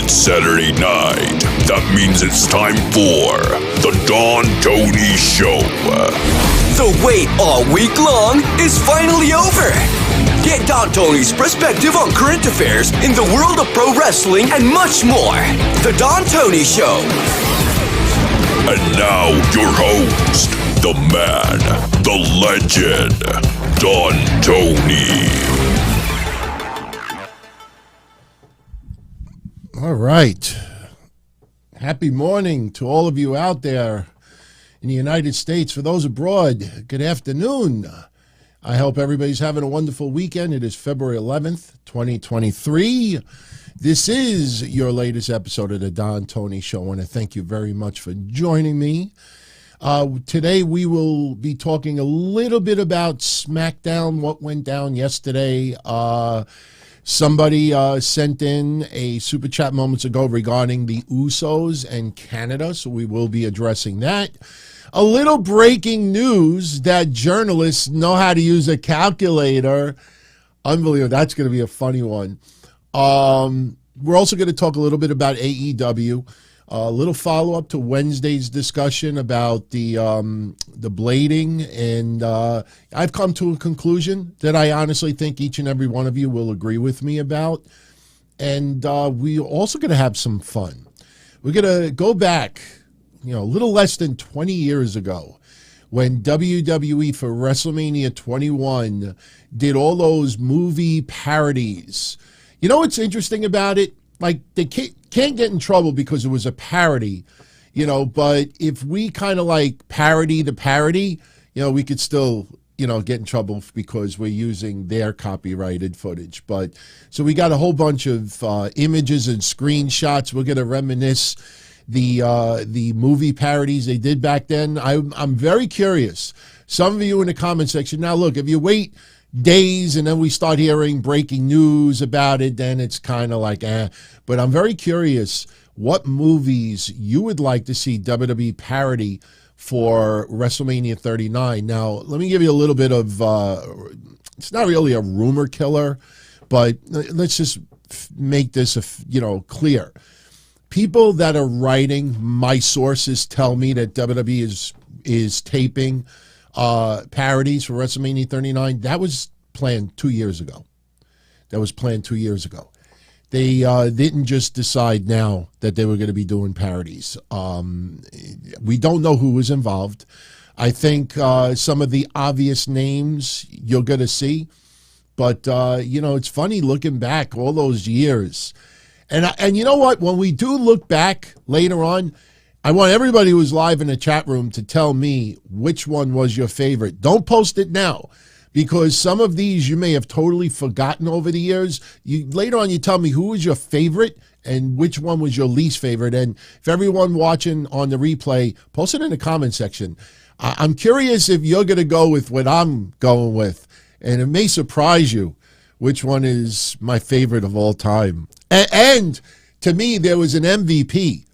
It's Saturday night. That means it's time for the Don Tony Show. The wait all week long is finally over. Get Don Tony's perspective on current affairs in the world of pro wrestling and much more. The Don Tony Show. And now your host, the man, the legend, Don Tony. All right. Happy morning to all of you out there in the United States. For those abroad, good afternoon. I hope everybody's having a wonderful weekend. It is February 11th, 2023. This is your latest episode of the Don Tony Show. I want to thank you very much for joining me. Today we will be talking a little bit about SmackDown, what went down yesterday. Somebody sent in a super chat moments ago regarding the Usos and Canada, so we will be addressing that. A little breaking news that journalists know how to use a calculator. Unbelievable. That's going to be a funny one. We're also going to talk a little bit about AEW. A little follow-up to Wednesday's discussion about the blading, and I've come to a conclusion that I honestly think each and every one of you will agree with me about. And we're also going to have some fun. We're going to go back, a little less than 20 years ago when WWE for WrestleMania 21 did all those movie parodies. You know what's interesting about it? Like, they can't get in trouble because it was a parody, but if we kind of like parody the parody, we could still, get in trouble because we're using their copyrighted footage. But so we got a whole bunch of images and screenshots. We're going to reminisce the movie parodies they did back then. I'm very curious. Some of you in the comment section, now look, if you wait days and then we start hearing breaking news about it, then it's kind of like but I'm very curious what movies you would like to see WWE parody for WrestleMania 39. Now let me give you a little bit of it's not really a rumor killer, but let's just make this clear. People that are writing, my sources tell me that WWE is taping parodies for WrestleMania 39. That was planned 2 years ago. They didn't just decide now that they were going to be doing parodies. We don't know who was involved. I think some of the obvious names you're going to see. But, it's funny looking back all those years. And you know what? When we do look back later on, I want everybody who's live in the chat room to tell me which one was your favorite. Don't post it now, because some of these you may have totally forgotten over the years. Later on, you tell me who was your favorite and which one was your least favorite. And if everyone watching on the replay, post it in the comment section. I'm curious if you're going to go with what I'm going with, and it may surprise you which one is my favorite of all time. And to me, there was an MVP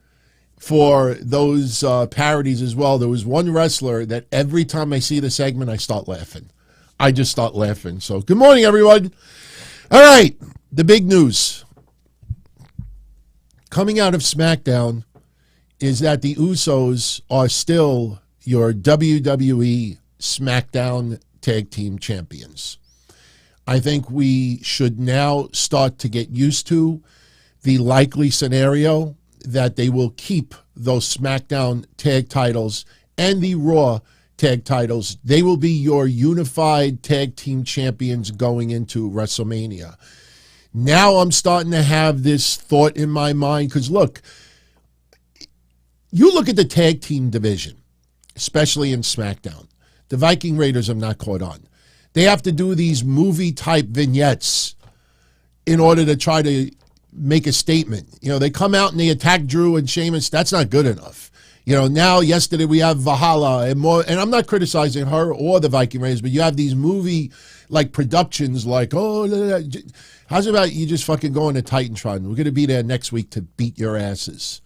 for those parodies as well. There was one wrestler that every time I see the segment, I start laughing. I just start laughing. So good morning, everyone. All right, the big news coming out of SmackDown is that the Usos are still your WWE SmackDown Tag Team Champions. I think we should now start to get used to the likely scenario that they will keep those SmackDown tag titles and the Raw tag titles. They will be your unified tag team champions going into WrestleMania. Now I'm starting to have this thought in my mind, because look, you look at the tag team division, especially in SmackDown. The Viking Raiders have not caught on. They have to do these movie-type vignettes in order to try to make a statement. They come out and they attack Drew and Sheamus. That's not good enough. Now yesterday we have Valhalla and more, and I'm not criticizing her or the Viking Raiders, but you have these movie like productions like, how's about you just fucking go into Titantron? We're going to be there next week to beat your asses.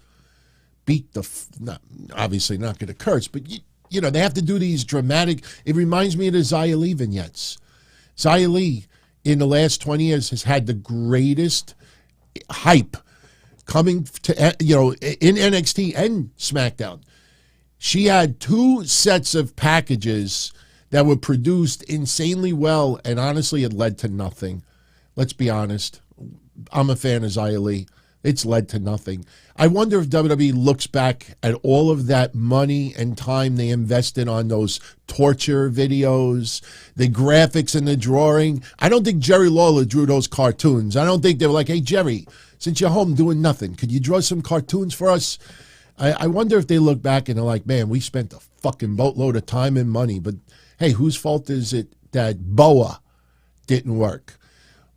Obviously not going to curse, but they have to do these dramatic. It reminds me of the Xia Li vignettes. Xia Li in the last 20 years has had the greatest hype coming to, in NXT and SmackDown. She had 2 sets of packages that were produced insanely well, and honestly, it led to nothing. Let's be honest. I'm a fan of Xia Li. It's led to nothing. I wonder if WWE looks back at all of that money and time they invested on those torture videos, the graphics and the drawing. I don't think Jerry Lawler drew those cartoons. I don't think they were like, hey, Jerry, since you're home doing nothing, could you draw some cartoons for us? I wonder if they look back and they're like, man, we spent a fucking boatload of time and money. But, hey, whose fault is it that BOA didn't work?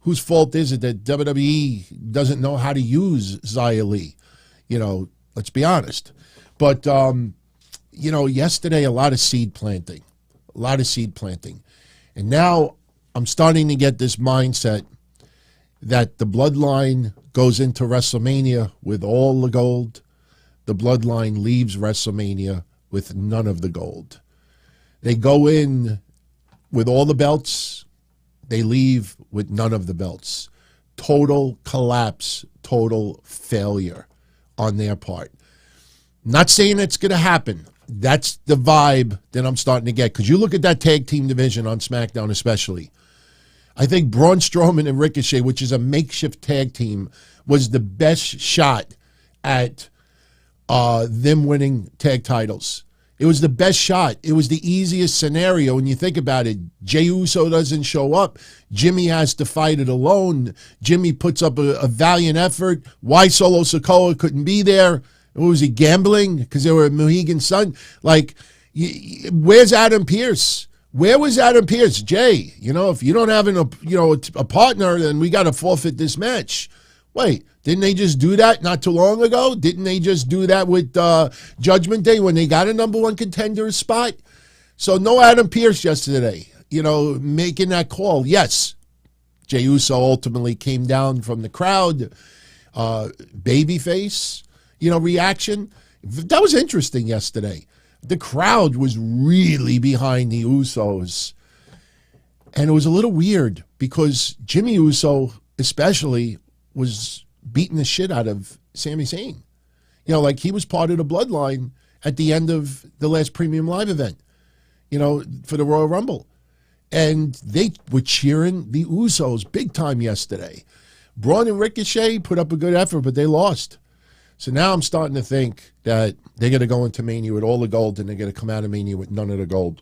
Whose fault is it that WWE doesn't know how to use Xia Li? Let's be honest. But, yesterday, a lot of seed planting. And now I'm starting to get this mindset that the bloodline goes into WrestleMania with all the gold. The bloodline leaves WrestleMania with none of the gold. They go in with all the belts. They leave with none of the belts. Total collapse, total failure on their part. Not saying it's going to happen. That's the vibe that I'm starting to get. Because you look at that tag team division on SmackDown especially. I think Braun Strowman and Ricochet, which is a makeshift tag team, was the best shot at them winning tag titles. It was the best shot. It was the easiest scenario when you think about it. Jey Uso doesn't show up. Jimmy has to fight it alone. Jimmy puts up a valiant effort. Why Solo Sikoa couldn't be there? What was he, gambling? Because they were a Mohegan Sun? Like, where's Adam Pearce? Where was Adam Pearce? Jay, if you don't have a partner, then we got to forfeit this match. Wait, didn't they just do that not too long ago? Didn't they just do that with Judgment Day when they got a number 1 contender spot? So no Adam Pearce yesterday, making that call. Yes, Jey Uso ultimately came down from the crowd. Babyface, reaction. That was interesting yesterday. The crowd was really behind the Usos. And it was a little weird because Jimmy Uso especially was beating the shit out of Sami Zayn. Like he was part of the bloodline at the end of the last Premium Live event, for the Royal Rumble. And they were cheering the Usos big time yesterday. Braun and Ricochet put up a good effort, but they lost. So now I'm starting to think that they're going to go into Mania with all the gold and they're going to come out of Mania with none of the gold.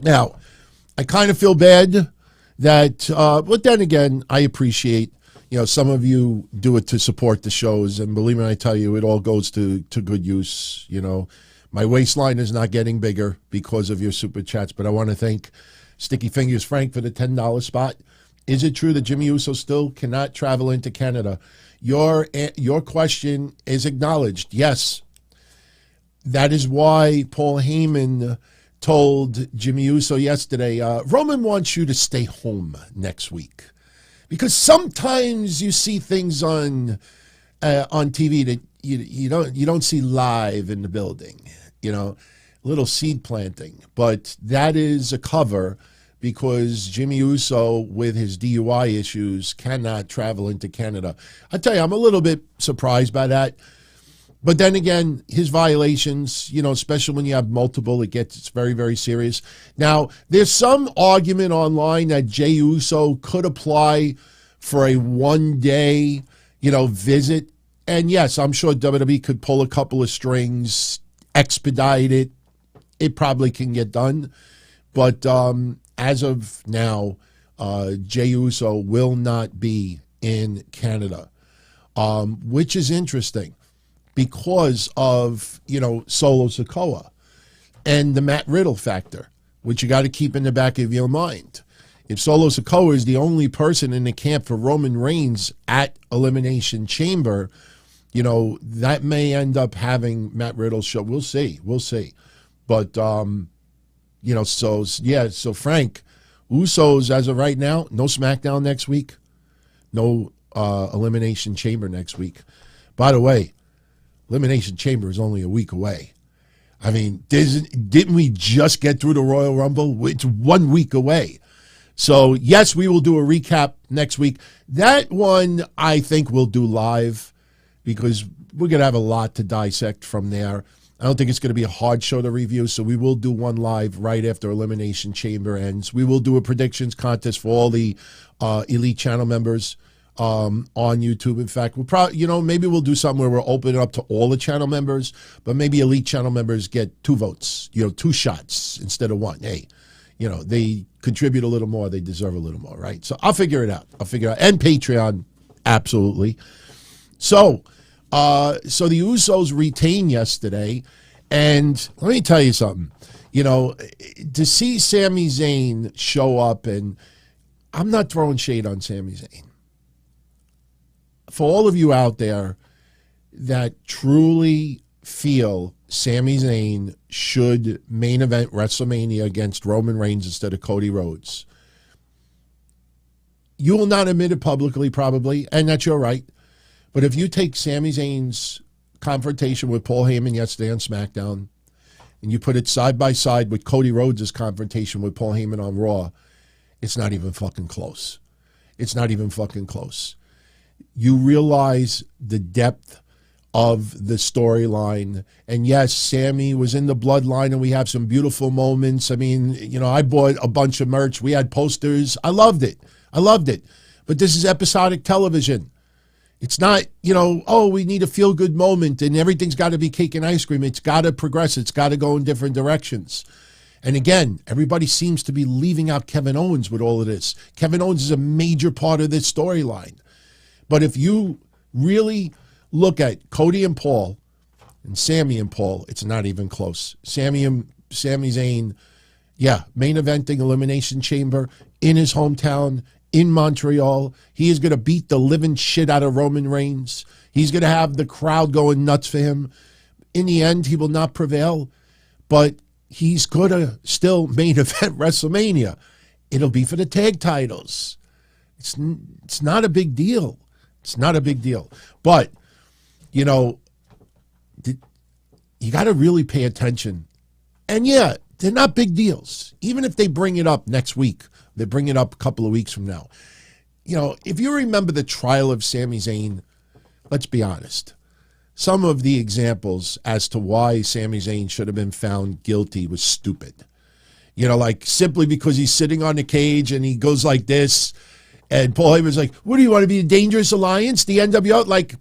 Now, I kind of feel bad that, but then again, I appreciate, some of you do it to support the shows, and believe me, I tell you, it all goes to good use. My waistline is not getting bigger because of your super chats, but I want to thank Sticky Fingers Frank for the $10 spot. Is it true that Jimmy Uso still cannot travel into Canada? Your question is acknowledged. Yes. That is why Paul Heyman told Jimmy Uso yesterday, Roman wants you to stay home next week. Because sometimes you see things on TV that you don't see live in the building, little seed planting. But that is a cover because Jimmy Uso, with his DUI issues, cannot travel into Canada. I tell you, I'm a little bit surprised by that. But then again, his violations, especially when you have multiple, it's very, very serious. Now, there's some argument online that Jey Uso could apply for a one-day, visit. And yes, I'm sure WWE could pull a couple of strings, expedite it. It probably can get done. But as of now, Jey Uso will not be in Canada, which is interesting. Because of, Solo Sikoa and the Matt Riddle factor, which you got to keep in the back of your mind. If Solo Sikoa is the only person in the camp for Roman Reigns at Elimination Chamber, that may end up having Matt Riddle show. We'll see. But, so Frank, Usos as of right now, no SmackDown next week, no Elimination Chamber next week. By the way, Elimination Chamber is only a week away. I mean, didn't we just get through the Royal Rumble? It's 1 week away. So, yes, we will do a recap next week. That one, I think we'll do live because we're going to have a lot to dissect from there. I don't think it's going to be a hard show to review, so we will do one live right after Elimination Chamber ends. We will do a predictions contest for all the Elite channel members on YouTube. In fact, we'll probably, maybe we'll do something where we'll open it up to all the channel members, but maybe Elite channel members get 2 votes, 2 shots instead of 1. Hey, they contribute a little more. They deserve a little more, right? So I'll figure it out. And Patreon, absolutely. So the Usos retained yesterday, and let me tell you something. To see Sami Zayn show up, and I'm not throwing shade on Sami Zayn. For all of you out there that truly feel Sami Zayn should main event WrestleMania against Roman Reigns instead of Cody Rhodes, you will not admit it publicly, probably, and that's your right. But if you take Sami Zayn's confrontation with Paul Heyman yesterday on SmackDown and you put it side by side with Cody Rhodes' confrontation with Paul Heyman on Raw, it's not even fucking close. It's not even fucking close. You realize the depth of the storyline. And yes, Sammy was in the bloodline and we have some beautiful moments. I mean, I bought a bunch of merch. We had posters. I loved it. But this is episodic television. It's not, we need a feel-good moment and everything's got to be cake and ice cream. It's got to progress. It's got to go in different directions. And again, everybody seems to be leaving out Kevin Owens with all of this. Kevin Owens is a major part of this storyline. But if you really look at Cody and Paul and Sami and Paul, it's not even close. Sami Zayn, main eventing Elimination Chamber in his hometown, in Montreal. He is going to beat the living shit out of Roman Reigns. He's going to have the crowd going nuts for him. In the end, he will not prevail, but he's going to still main event WrestleMania. It'll be for the tag titles. It's not a big deal. It's not a big deal. But, you got to really pay attention. And they're not big deals. Even if they bring it up next week, they bring it up a couple of weeks from now. If you remember the trial of Sami Zayn, let's be honest. Some of the examples as to why Sami Zayn should have been found guilty was stupid. Like simply because he's sitting on the cage and he goes like this, and Paul Heyman's like, what do you want to be, a Dangerous Alliance, the NWO? Like,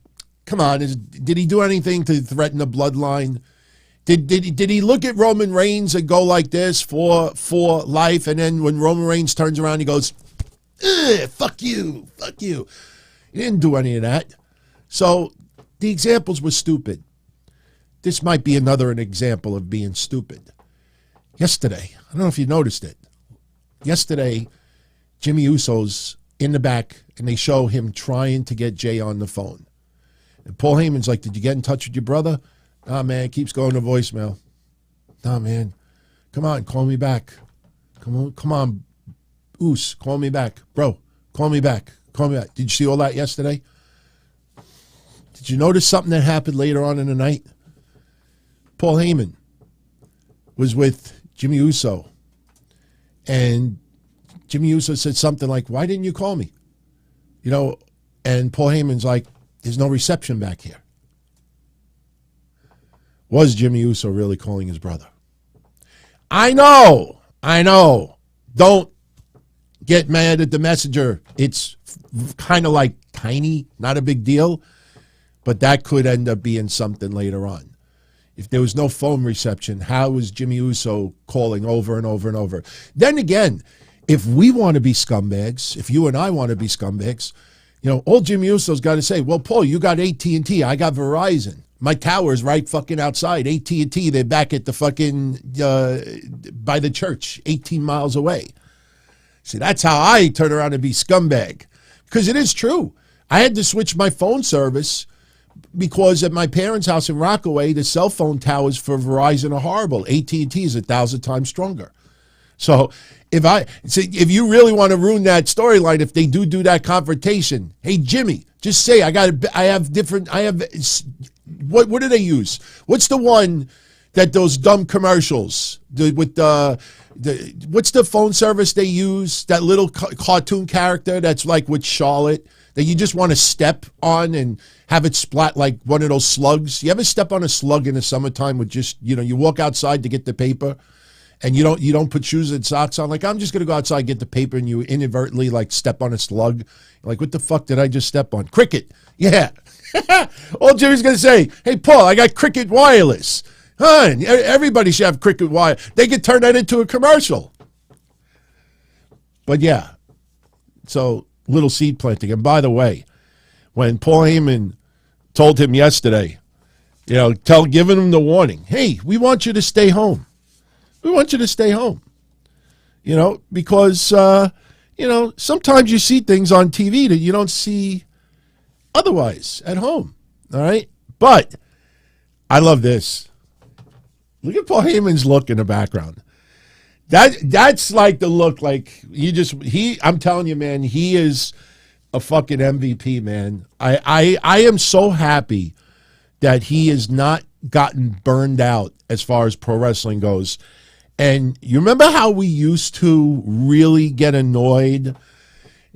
come on, did he do anything to threaten the bloodline? Did he look at Roman Reigns and go like this for life, and then when Roman Reigns turns around, he goes, fuck you. He didn't do any of that. So the examples were stupid. This might be an example of being stupid. Yesterday, I don't know if you noticed it. Yesterday, Jimmy Uso's in the back, and they show him trying to get Jay on the phone. And Paul Heyman's like, did you get in touch with your brother? Nah, man, it keeps going to voicemail. Nah, man, come on, call me back. Come on, Us, call me back. Bro, call me back. Did you see all that yesterday? Did you notice something that happened later on in the night? Paul Heyman was with Jimmy Uso, and Jimmy Uso said something like, why didn't you call me? And Paul Heyman's like, there's no reception back here. Was Jimmy Uso really calling his brother? I know. Don't get mad at the messenger. It's kind of like tiny, not a big deal, but that could end up being something later on. If there was no phone reception, how was Jimmy Uso calling over and over and over? Then again, if we want to be scumbags, if you and I want to be scumbags, all Jimmy Uso's got to say, well, Paul, you got AT&T, I got Verizon. My tower's right fucking outside. AT&T, they're back at the fucking, by the church, 18 miles away. See, that's how I turn around and be scumbag. Because it is true. I had to switch my phone service because at my parents' house in Rockaway, the cell phone towers for Verizon are horrible. AT&T is 1,000 times stronger. So if you really want to ruin that storyline, if they do that confrontation, hey, Jimmy, just say, what do they use? What's the one that those dumb commercials with what's the phone service they use? That little cartoon character that's like with Charlotte that you just want to step on and have it splat like one of those slugs. You ever step on a slug in the summertime with just, you walk outside to get the paper and you don't put shoes and socks on? Like, I'm just going to go outside and get the paper, and you inadvertently like step on a slug. Like, what the fuck did I just step on? Cricket. Yeah. All Jimmy's going to say, hey, Paul, I got Cricket Wireless. Huh? Everybody should have Cricket Wire. They could turn that into a commercial. But yeah, so little seed planting. And by the way, when Paul Heyman told him yesterday, giving him the warning, hey, we want you to stay home. We want you to stay home. Because, sometimes you see things on TV that you don't see otherwise at home. All right? But I love this. Look at Paul Heyman's look in the background. That's like the look like I'm telling you, man, he is a fucking MVP, man. I am so happy that he has not gotten burned out as far as pro wrestling goes. And you remember how we used to really get annoyed?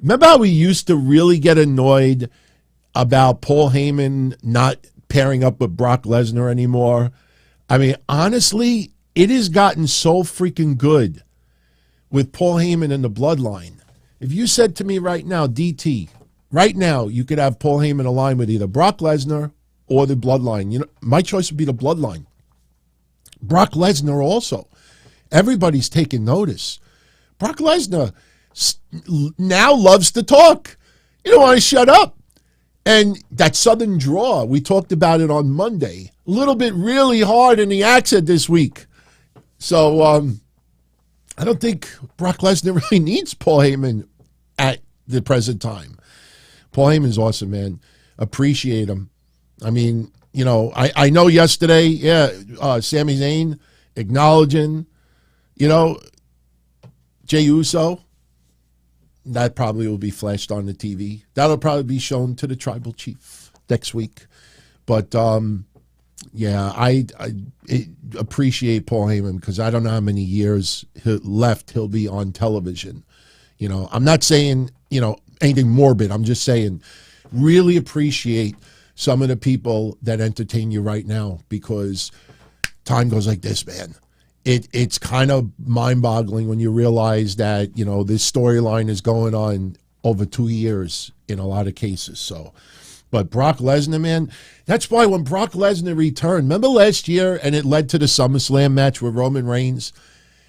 Remember how we used to really get annoyed about Paul Heyman not pairing up with Brock Lesnar anymore? I mean, honestly, it has gotten so freaking good with Paul Heyman and the Bloodline. If you said to me right now, DT, right now, you could have Paul Heyman aligned with either Brock Lesnar or the Bloodline. My choice would be the Bloodline. Brock Lesnar also. Everybody's taking notice. Brock Lesnar now loves to talk. You don't want to shut up. And that Southern draw, we talked about it on Monday. A little bit really hard in the accent this week. So I don't think Brock Lesnar really needs Paul Heyman at the present time. Paul Heyman's awesome, man. Appreciate him. I mean, I know yesterday, Sami Zayn acknowledging, Jey Uso. That probably will be flashed on the TV. That'll probably be shown to the tribal chief next week. But, I appreciate Paul Heyman because I don't know how many years left he'll be on television. I'm not saying, anything morbid. I'm just saying really appreciate some of the people that entertain you right now because time goes like this, man. It's kind of mind-boggling when you realize that, this storyline is going on over 2 years in a lot of cases. So, but Brock Lesnar, man, that's why when Brock Lesnar returned, remember last year, and it led to the SummerSlam match with Roman Reigns?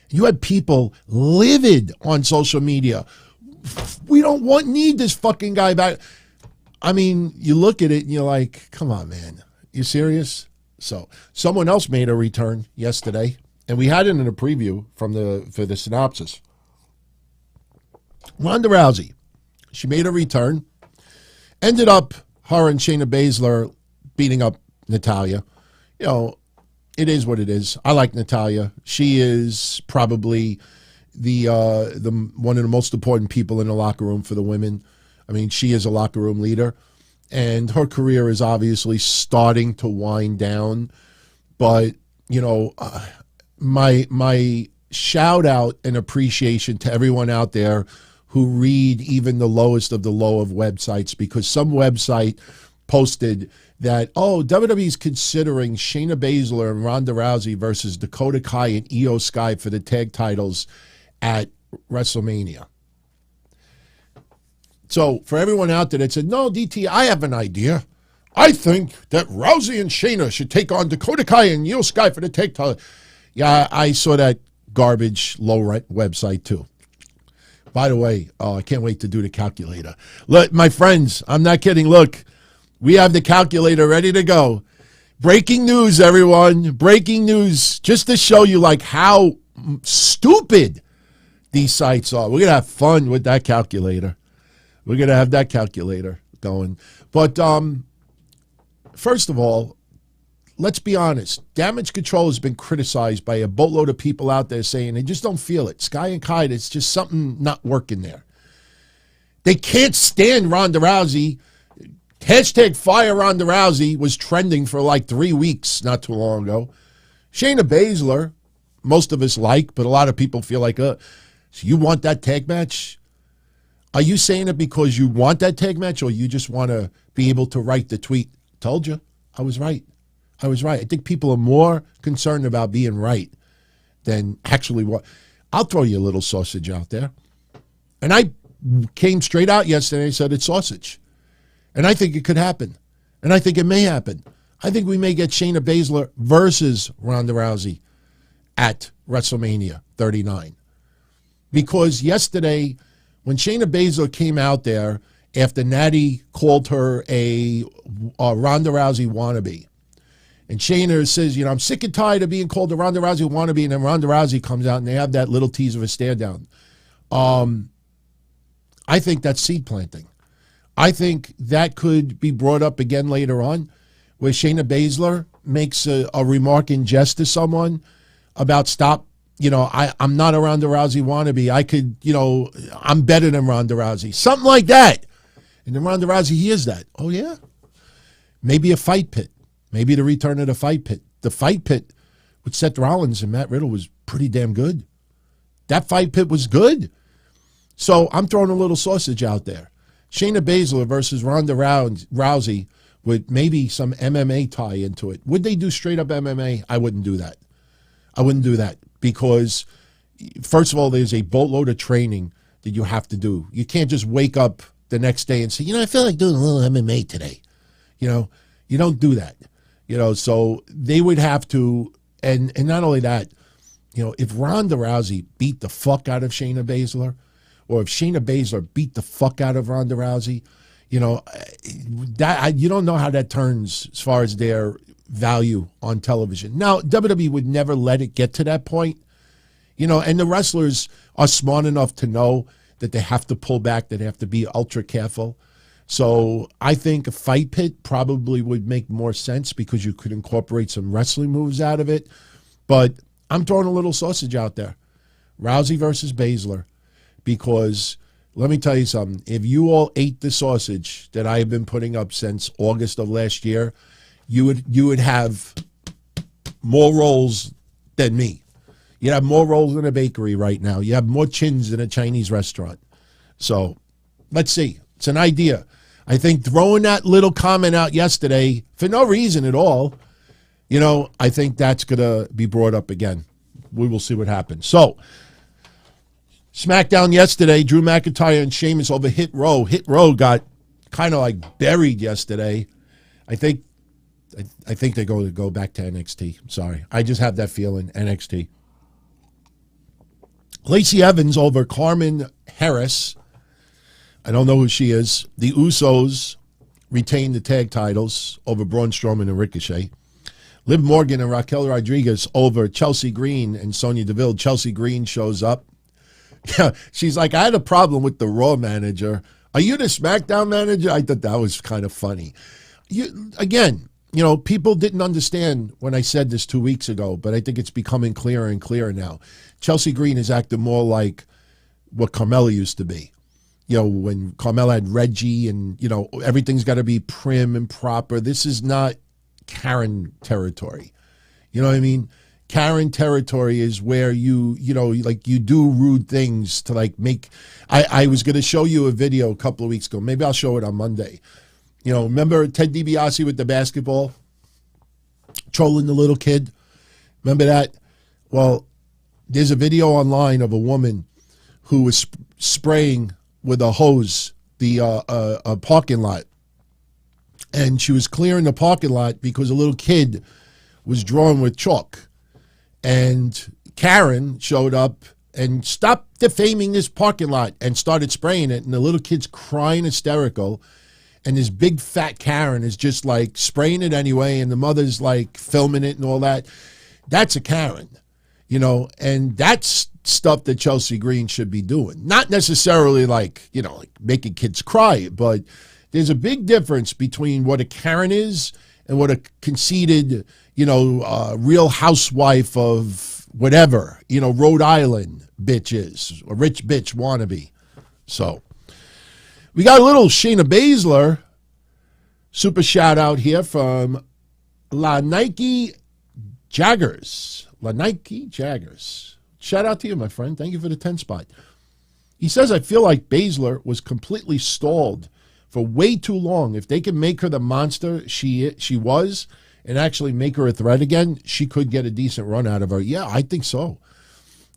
You had people livid on social media. We don't need this fucking guy back. I mean, you look at it and you're like, come on, man. You serious? So, someone else made a return yesterday. And we had it in a preview for the synopsis. Ronda Rousey, she made a return. Ended up her and Shayna Baszler beating up Natalya. It is what it is. I like Natalya. She is probably the one of the most important people in the locker room for the women. I mean, she is a locker room leader, and her career is obviously starting to wind down. But my shout out and appreciation to everyone out there who read even the lowest of the low of websites, because some website posted that, WWE is considering Shayna Baszler and Ronda Rousey versus Dakota Kai and Io Sky for the tag titles at WrestleMania. So for everyone out there that said, no, DT, I have an idea. I think that Rousey and Shayna should take on Dakota Kai and Io Sky for the tag title. Yeah, I saw that garbage low-rent website too. By the way, I can't wait to do the calculator. Look, my friends, I'm not kidding. Look, we have the calculator ready to go. Breaking news, everyone. Breaking news, just to show you like how stupid these sites are. We're going to have fun with that calculator. We're going to have that calculator going. But first of all, let's be honest. Damage Control has been criticized by a boatload of people out there saying they just don't feel it. Sky and Kite, it's just something not working there. They can't stand Ronda Rousey. Hashtag Fire Ronda Rousey was trending for like 3 weeks not too long ago. Shayna Baszler, most of us like, but a lot of people feel like, so you want that tag match? Are you saying it because you want that tag match, or you just want to be able to write the tweet, told you, I was right. I was right. I think people are more concerned about being right than actually what. I'll throw you a little sausage out there. And I came straight out yesterday and said it's sausage. And I think it could happen. And I think it may happen. I think we may get Shayna Baszler versus Ronda Rousey at WrestleMania 39. Because yesterday, when Shayna Baszler came out there after Natty called her a Ronda Rousey wannabe, and Shayna says, I'm sick and tired of being called the Ronda Rousey wannabe, and then Ronda Rousey comes out and they have that little tease of a stare down. I think that's seed planting. I think that could be brought up again later on, where Shayna Baszler makes a remark in jest to someone about stop. I'm not a Ronda Rousey wannabe. I could, I'm better than Ronda Rousey. Something like that. And then Ronda Rousey hears that. Oh, yeah? Maybe a fight pit. Maybe the return of the fight pit. The fight pit with Seth Rollins and Matt Riddle was pretty damn good. That fight pit was good. So I'm throwing a little sausage out there. Shayna Baszler versus Ronda Rousey with maybe some MMA tie into it. Would they do straight up MMA? I wouldn't do that. I wouldn't do that because, first of all, there's a boatload of training that you have to do. You can't just wake up the next day and say, I feel like doing a little MMA today. You don't do that. So they would have to, and not only that, if Ronda Rousey beat the fuck out of Shayna Baszler, or if Shayna Baszler beat the fuck out of Ronda Rousey, that you don't know how that turns as far as their value on television. Now, WWE would never let it get to that point, and the wrestlers are smart enough to know that they have to pull back, that they have to be ultra careful. So I think a fight pit probably would make more sense because you could incorporate some wrestling moves out of it. But I'm throwing a little sausage out there. Rousey versus Baszler. Because let me tell you something. If you all ate the sausage that I have been putting up since August of last year, you would have more rolls than me. You have more rolls in a bakery right now. You have more chins in a Chinese restaurant. So let's see. It's an idea. I think throwing that little comment out yesterday for no reason at all, I think that's going to be brought up again. We will see what happens. So, SmackDown yesterday, Drew McIntyre and Sheamus over Hit Row. Hit Row got kind of like buried yesterday. I think they're going to go back to NXT. I'm sorry. I just have that feeling, NXT. Lacey Evans over Carmen Harris. I don't know who she is. The Usos retained the tag titles over Braun Strowman and Ricochet. Liv Morgan and Raquel Rodriguez over Chelsea Green and Sonya Deville. Chelsea Green shows up. Yeah, she's like, I had a problem with the Raw manager. Are you the SmackDown manager? I thought that was kind of funny. People didn't understand when I said this 2 weeks ago, but I think it's becoming clearer and clearer now. Chelsea Green is acting more like what Carmella used to be. When Carmella had Reggie and, everything's got to be prim and proper. This is not Karen territory. You know what I mean? Karen territory is where you do rude things to make. I was going to show you a video a couple of weeks ago. Maybe I'll show it on Monday. Remember Ted DiBiase with the basketball? Trolling the little kid? Remember that? Well, there's a video online of a woman who was spraying with a hose a parking lot. And she was clearing the parking lot because a little kid was drawing with chalk. And Karen showed up and stopped defaming this parking lot and started spraying it. And the little kid's crying hysterical. And this big fat Karen is just spraying it anyway. And the mother's filming it and all that. That's a Karen, and that's stuff that Chelsea Green should be doing. Not necessarily making kids cry, but there's a big difference between what a Karen is and what a conceited, real housewife of whatever, Rhode Island bitch is, a rich bitch wannabe. So we got a little Shayna Baszler super shout out here from La Nike Jaggers. Nike Jaggers. Shout out to you, my friend. Thank you for the 10 spot. He says, I feel like Baszler was completely stalled for way too long. If they can make her the monster she was and actually make her a threat again, she could get a decent run out of her. Yeah, I think so.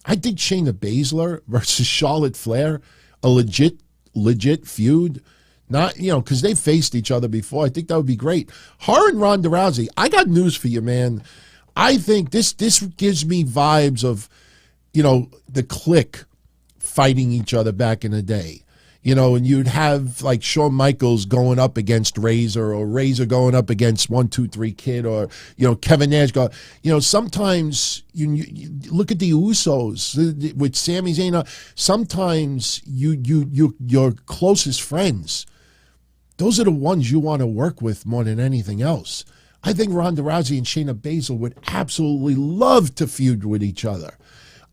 I think Shayna Baszler versus Charlotte Flair, a legit feud. Not, because they faced each other before. I think that would be great. Her and Ronda Rousey, I got news for you, man. I think this gives me vibes of, the Clique fighting each other back in the day. And you'd have like Shawn Michaels going up against Razor, or Razor going up against 1-2-3 Kid, or Kevin Nash. Sometimes you look at the Usos with Sami Zayn. Sometimes your closest friends, those are the ones you want to work with more than anything else. I think Ronda Rousey and Shayna Baszler would absolutely love to feud with each other.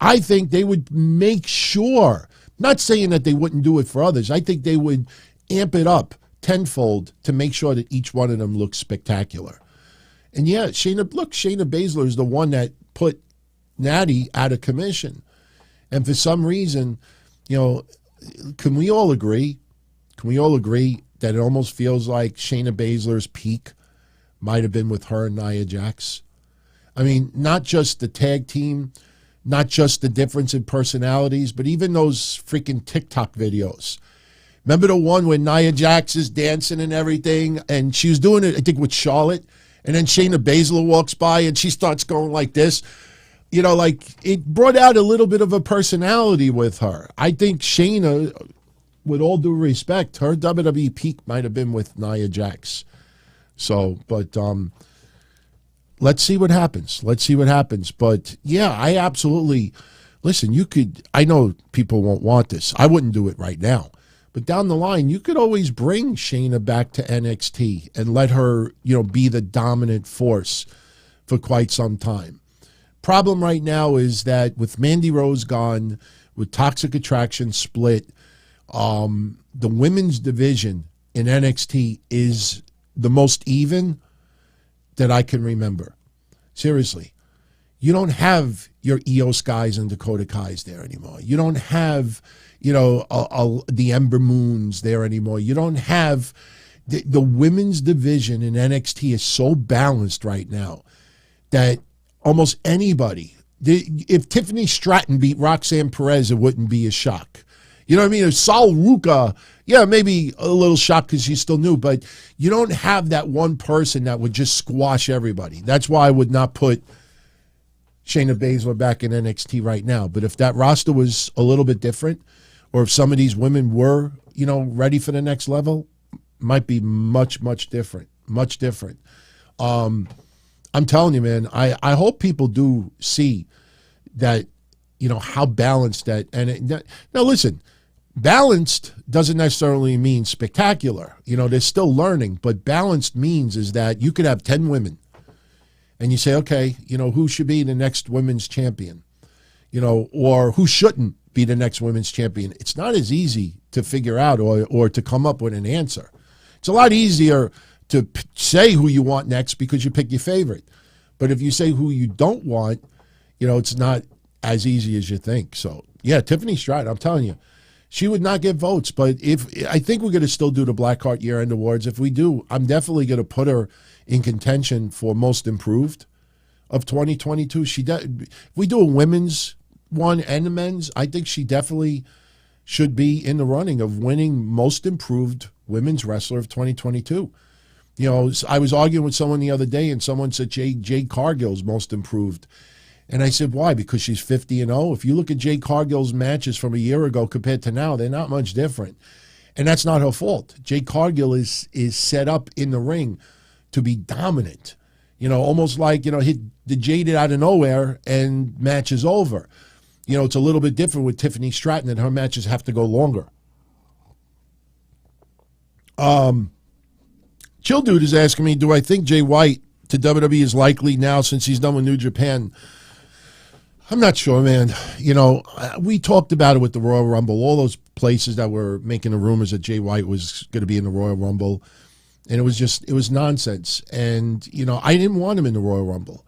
I think they would make sure, not saying that they wouldn't do it for others, I think they would amp it up tenfold to make sure that each one of them looks spectacular. And yeah, Shayna Baszler is the one that put Natty out of commission. And for some reason, can we all agree that it almost feels like Shayna Baszler's peak might have been with her and Nia Jax? I mean, not just the tag team, not just the difference in personalities, but even those freaking TikTok videos. Remember the one where Nia Jax is dancing and everything, and she was doing it, I think, with Charlotte, and then Shayna Baszler walks by and she starts going like this. It brought out a little bit of a personality with her. I think Shayna, with all due respect, her WWE peak might have been with Nia Jax. So, but let's see what happens. But yeah, I absolutely, listen, I know people won't want this. I wouldn't do it right now. But down the line, you could always bring Shayna back to NXT and let her, be the dominant force for quite some time. Problem right now is that with Mandy Rose gone, with Toxic Attraction split, the women's division in NXT is the most even that I can remember. Seriously. You don't have your Io Skys and Dakota Kais there anymore. You don't have, the Ember Moons there anymore. You don't have the women's division in NXT is so balanced right now that almost anybody, if Tiffany Stratton beat Roxanne Perez, it wouldn't be a shock. You know what I mean? If Sol Ruka, yeah, maybe a little shock because she's still new, but you don't have that one person that would just squash everybody. That's why I would not put Shayna Baszler back in NXT right now. But if that roster was a little bit different, or if some of these women were, ready for the next level, might be much, much different. Much different. I'm telling you, man, I hope people do see that, how balanced that. And now listen, balanced doesn't necessarily mean spectacular. They're still learning, but balanced means is that you could have 10 women and you say, okay, who should be the next women's champion, or who shouldn't be the next women's champion. It's not as easy to figure out or to come up with an answer. It's a lot easier to say who you want next because you pick your favorite. But if you say who you don't want, it's not as easy as you think. So, yeah, Tiffany Stratton, I'm telling you, she would not get votes. But I think we're going to still do the Blackheart Year-End Awards. If we do, I'm definitely going to put her in contention for Most Improved of 2022. If we do a women's one and a men's, I think she definitely should be in the running of winning Most Improved Women's Wrestler of 2022. I was arguing with someone the other day, and someone said Jade Cargill's Most Improved. And I said, why? Because she's 50-0. If you look at Jade Cargill's matches from a year ago compared to now, they're not much different. And that's not her fault. Jade Cargill is set up in the ring to be dominant. Almost like, hit the Jaded out of nowhere and match is over. It's a little bit different with Tiffany Stratton, and her matches have to go longer. Chill Dude is asking me, do I think Jay White to WWE is likely now since he's done with New Japan? I'm not sure, man. We talked about it with the Royal Rumble, all those places that were making the rumors that Jay White was going to be in the Royal Rumble. And it was nonsense. And, I didn't want him in the Royal Rumble.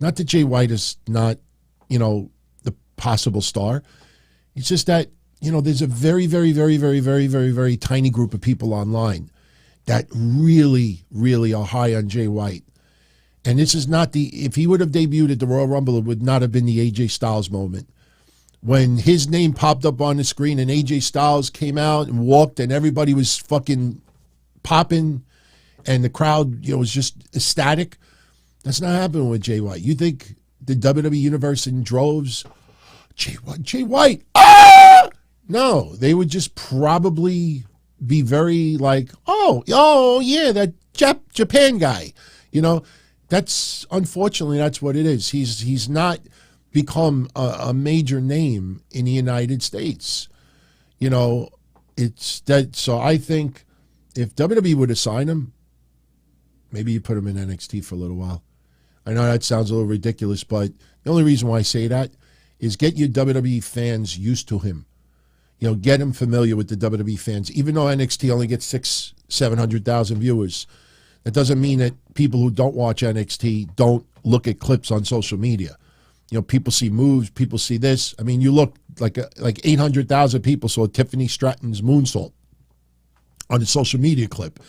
Not that Jay White is not, the possible star. It's just that, there's a very, very, very, very, very, very, very tiny group of people online that really, really are high on Jay White. And this is not if he would have debuted at the Royal Rumble, it would not have been the AJ Styles moment. When his name popped up on the screen and AJ Styles came out and walked and everybody was fucking popping and the crowd, was just ecstatic. That's not happening with Jay White. You think the WWE Universe in droves, Jay White, ah! No, they would just probably be very like, oh yeah, that Japan guy. Unfortunately, that's what it is. He's not become a major name in the United States. It's that. So I think if WWE would have signed him, maybe you put him in NXT for a little while. I know that sounds a little ridiculous, but the only reason why I say that is get your WWE fans used to him. Get him familiar with the WWE fans. Even though NXT only gets 700,000 viewers, that doesn't mean that people who don't watch NXT don't look at clips on social media. People see moves, people see this. I mean, you look like 800,000 people saw Tiffany Stratton's moonsault on a social media clip.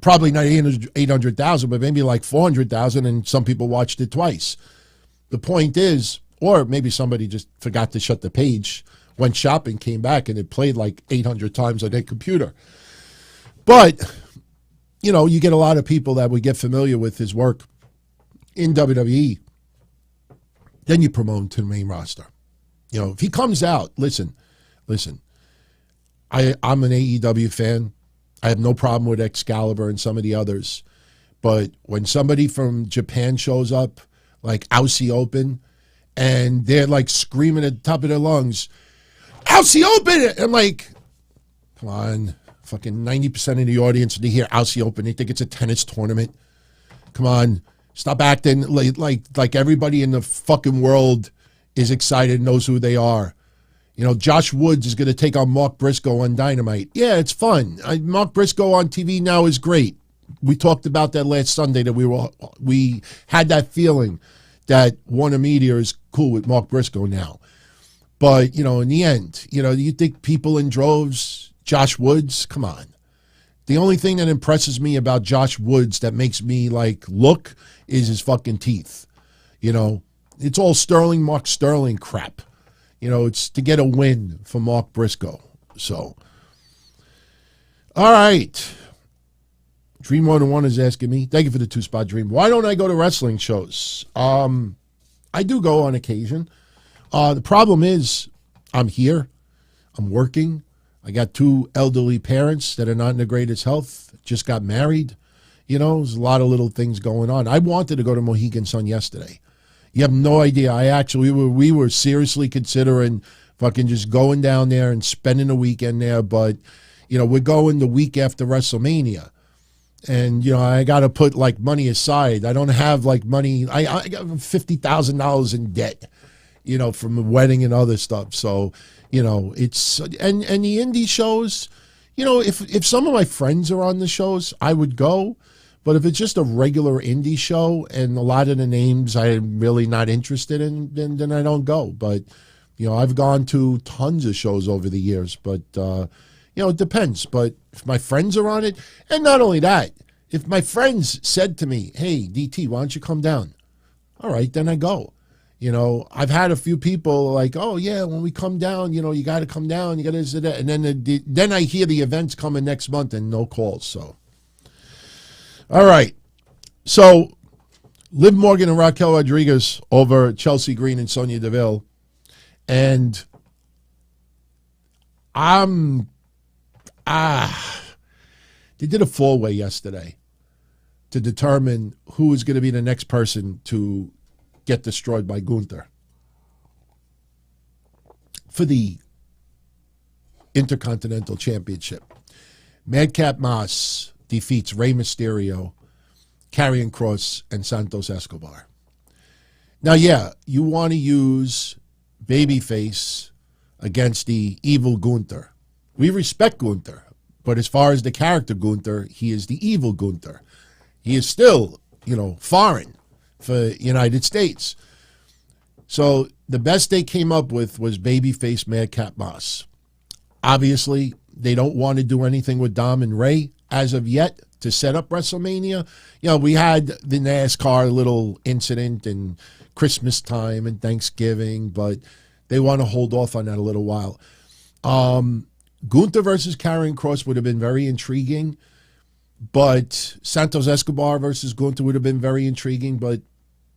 Probably not 800,000, but maybe like 400,000, and some people watched it twice. The point is, or maybe somebody just forgot to shut the page, went shopping, came back, and it played like 800 times on their computer. But, you get a lot of people that would get familiar with his work in WWE. Then you promote him to the main roster. If he comes out, listen, I'm an AEW fan. I have no problem with Excalibur and some of the others. But when somebody from Japan shows up, like Aussie Open, and they're like screaming at the top of their lungs, Aussie Open! I'm like, come on. Fucking 90% of the audience, when they hear Aussie Open, they think it's a tennis tournament. Come on. Stop acting like everybody in the fucking world is excited and knows who they are. Josh Woods is going to take on Mark Briscoe on Dynamite. Yeah, it's fun. Mark Briscoe on TV now is great. We talked about that last Sunday, that we had that feeling that Warner Media is cool with Mark Briscoe now. But, in the end, you think people in droves, Josh Woods, come on. The only thing that impresses me about Josh Woods that makes me look is his fucking teeth. It's all Mark Sterling crap. It's to get a win for Mark Briscoe. So, all right. Dream 101 is asking me, thank you for the 2-spot dream. Why don't I go to wrestling shows? I do go on occasion. The problem is I'm here. I'm working. I got 2 elderly parents that are not in the greatest health, just got married. There's a lot of little things going on. I wanted to go to Mohegan Sun yesterday. You have no idea. We were seriously considering fucking just going down there and spending a weekend there, but, we're going the week after WrestleMania. And, I got to put money aside. I don't have money. I got $50,000 in debt, from the wedding and other stuff. So, it's, and the indie shows, if some of my friends are on the shows, I would go. But if it's just a regular indie show and a lot of the names I'm really not interested in, then I don't go. But, I've gone to tons of shows over the years. But, it depends. But if my friends are on it, and not only that, if my friends said to me, hey, DT, why don't you come down? All right, then I go. I've had a few people like, oh, yeah, when we come down, you got to come down, you got to this and that. And then I hear the event's coming next month and no calls. So, all right. So, Liv Morgan and Raquel Rodriguez over Chelsea Green and Sonya Deville. And they did a four-way yesterday to determine who is going to be the next person to get destroyed by Gunther for the Intercontinental Championship. Madcap Moss defeats Rey Mysterio, Karrion Kross, and Santos Escobar. Now, yeah, you want to use babyface against the evil Gunther. We respect Gunther, but as far as the character Gunther, he is the evil Gunther. He is still, foreign for United States. So the best they came up with was babyface Madcap Moss. Obviously, they don't want to do anything with Dom and Ray as of yet to set up WrestleMania. We had the NASCAR little incident and Christmas time and Thanksgiving, but they want to hold off on that a little while. Gunther versus Karrion Kross would have been very intriguing, but Santos Escobar versus Gunther would have been very intriguing, but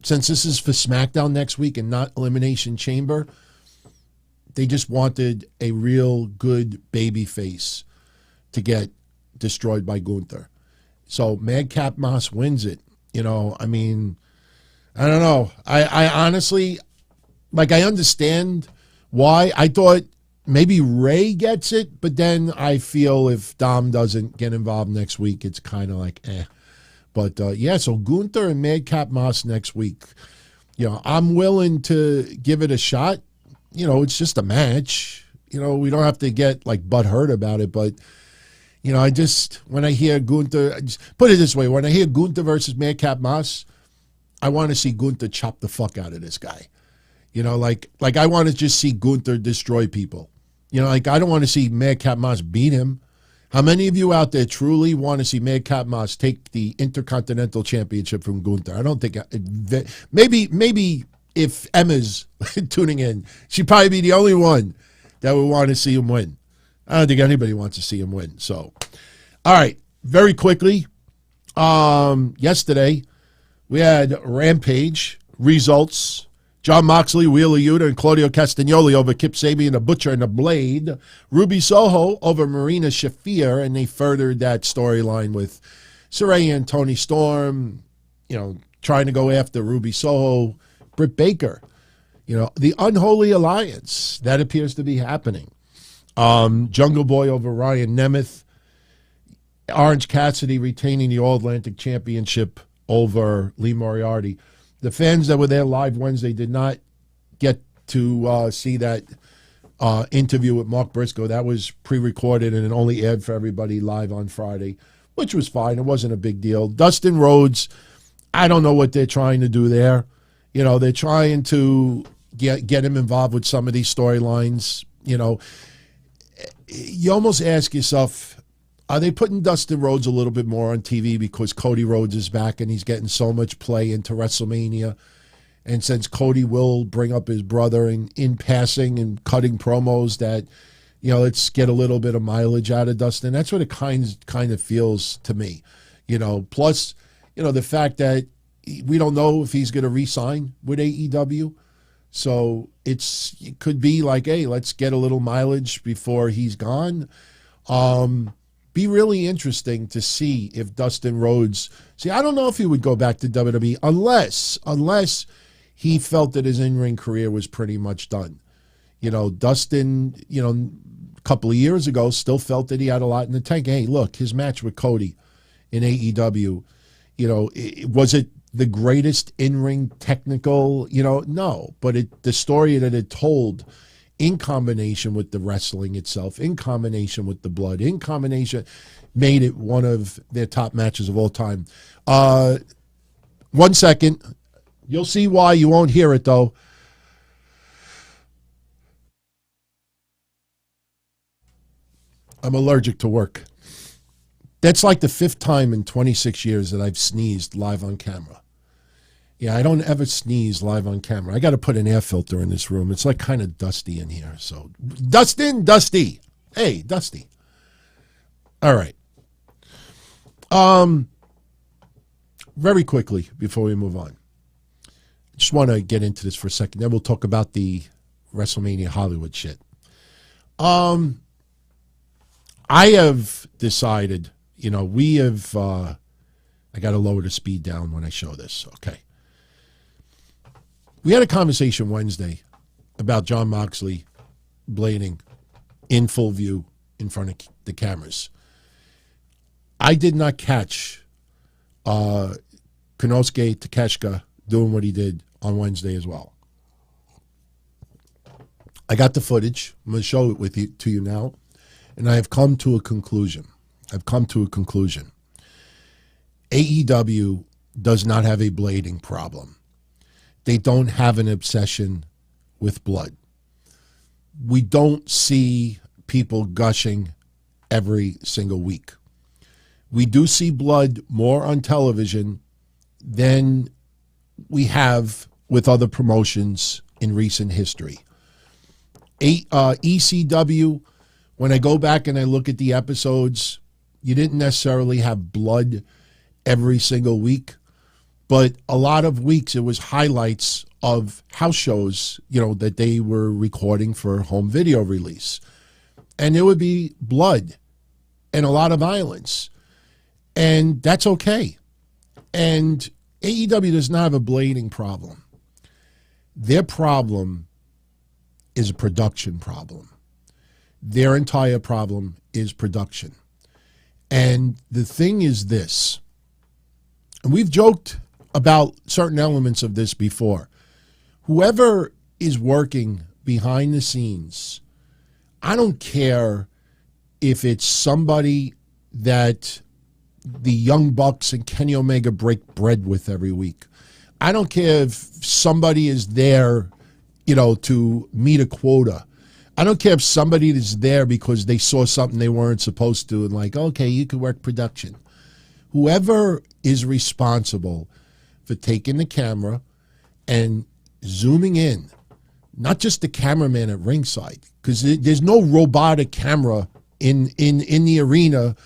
since this is for SmackDown next week and not Elimination Chamber, they just wanted a real good baby face to get destroyed by Gunther. So Madcap Moss wins it. I don't know. I honestly, I understand why. I thought maybe Ray gets it, but then I feel if Dom doesn't get involved next week, it's kind of like, eh. But, so Gunther and Madcap Moss next week. I'm willing to give it a shot. It's just a match. We don't have to get, butthurt about it. But, when I hear Gunther, put it this way, when I hear Gunther versus Madcap Moss, I want to see Gunther chop the fuck out of this guy. I want to just see Gunther destroy people. I don't want to see Madcap Moss beat him. How many of you out there truly want to see Madcap Moss take the Intercontinental Championship from Gunther? I don't think. Maybe if Emma's tuning in, she'd probably be the only one that would want to see him win. I don't think anybody wants to see him win. So, all right, very quickly. Yesterday, we had Rampage results. Jon Moxley, Wheeler Yuta, and Claudio Castagnoli over Kip Sabian, the Butcher, and the Blade. Ruby Soho over Marina Shafir, and they furthered that storyline with Saraya and Toni Storm, trying to go after Ruby Soho, Britt Baker. The Unholy Alliance, that appears to be happening. Jungle Boy over Ryan Nemeth. Orange Cassidy retaining the All-Atlantic Championship over Lee Moriarty. The fans that were there live Wednesday did not get to see that interview with Mark Briscoe. That was pre-recorded and it only aired for everybody live on Friday, which was fine. It wasn't a big deal. Dustin Rhodes, I don't know what they're trying to do there. They're trying to get him involved with some of these storylines. You almost ask yourself, are they putting Dustin Rhodes a little bit more on TV because Cody Rhodes is back and he's getting so much play into WrestleMania? And since Cody will bring up his brother in passing and cutting promos that, let's get a little bit of mileage out of Dustin. That's what it kind of feels to me. Plus, the fact that we don't know if he's going to re-sign with AEW. So it could be like, hey, let's get a little mileage before he's gone. Be really interesting to see if Dustin Rhodes. See, I don't know if he would go back to WWE unless he felt that his in-ring career was pretty much done. Dustin, a couple of years ago, still felt that he had a lot in the tank. Hey, look, his match with Cody in AEW, was it the greatest in-ring technical? No, but the story that it told, in combination with the wrestling itself, in combination with the blood, in combination, made it one of their top matches of all time. 1 second. You'll see why. You won't hear it, though. I'm allergic to work. That's like the 5th time in 26 years that I've sneezed live on camera. Yeah, I don't ever sneeze live on camera. I got to put an air filter in this room. It's like kind of dusty in here. So, Dusty. Hey, Dusty. All right. Very quickly before we move on, I just want to get into this for a second. Then we'll talk about the WrestleMania Hollywood shit. I have decided, we have. I got to lower the speed down when I show this. Okay. We had a conversation Wednesday about Jon Moxley blading in full view in front of the cameras. I did not catch Konosuke Takeshita doing what he did on Wednesday as well. I got the footage. I'm going to show it to you now. And I have come to a conclusion. AEW does not have a blading problem. They don't have an obsession with blood. We don't see people gushing every single week. We do see blood more on television than we have with other promotions in recent history. ECW, when I go back and I look at the episodes, you didn't necessarily have blood every single week, but a lot of weeks it was highlights of house shows, that they were recording for home video release. And there would be blood and a lot of violence. And that's okay. And AEW does not have a blading problem. Their problem is a production problem. Their entire problem is production. And the thing is this, and we've joked about certain elements of this before. Whoever is working behind the scenes, I don't care if it's somebody that the Young Bucks and Kenny Omega break bread with every week. I don't care if somebody is there, to meet a quota. I don't care if somebody is there because they saw something they weren't supposed to and like, okay, you could work production. Whoever is responsible for taking the camera and zooming in, not just the cameraman at ringside, because there's no robotic camera in the arena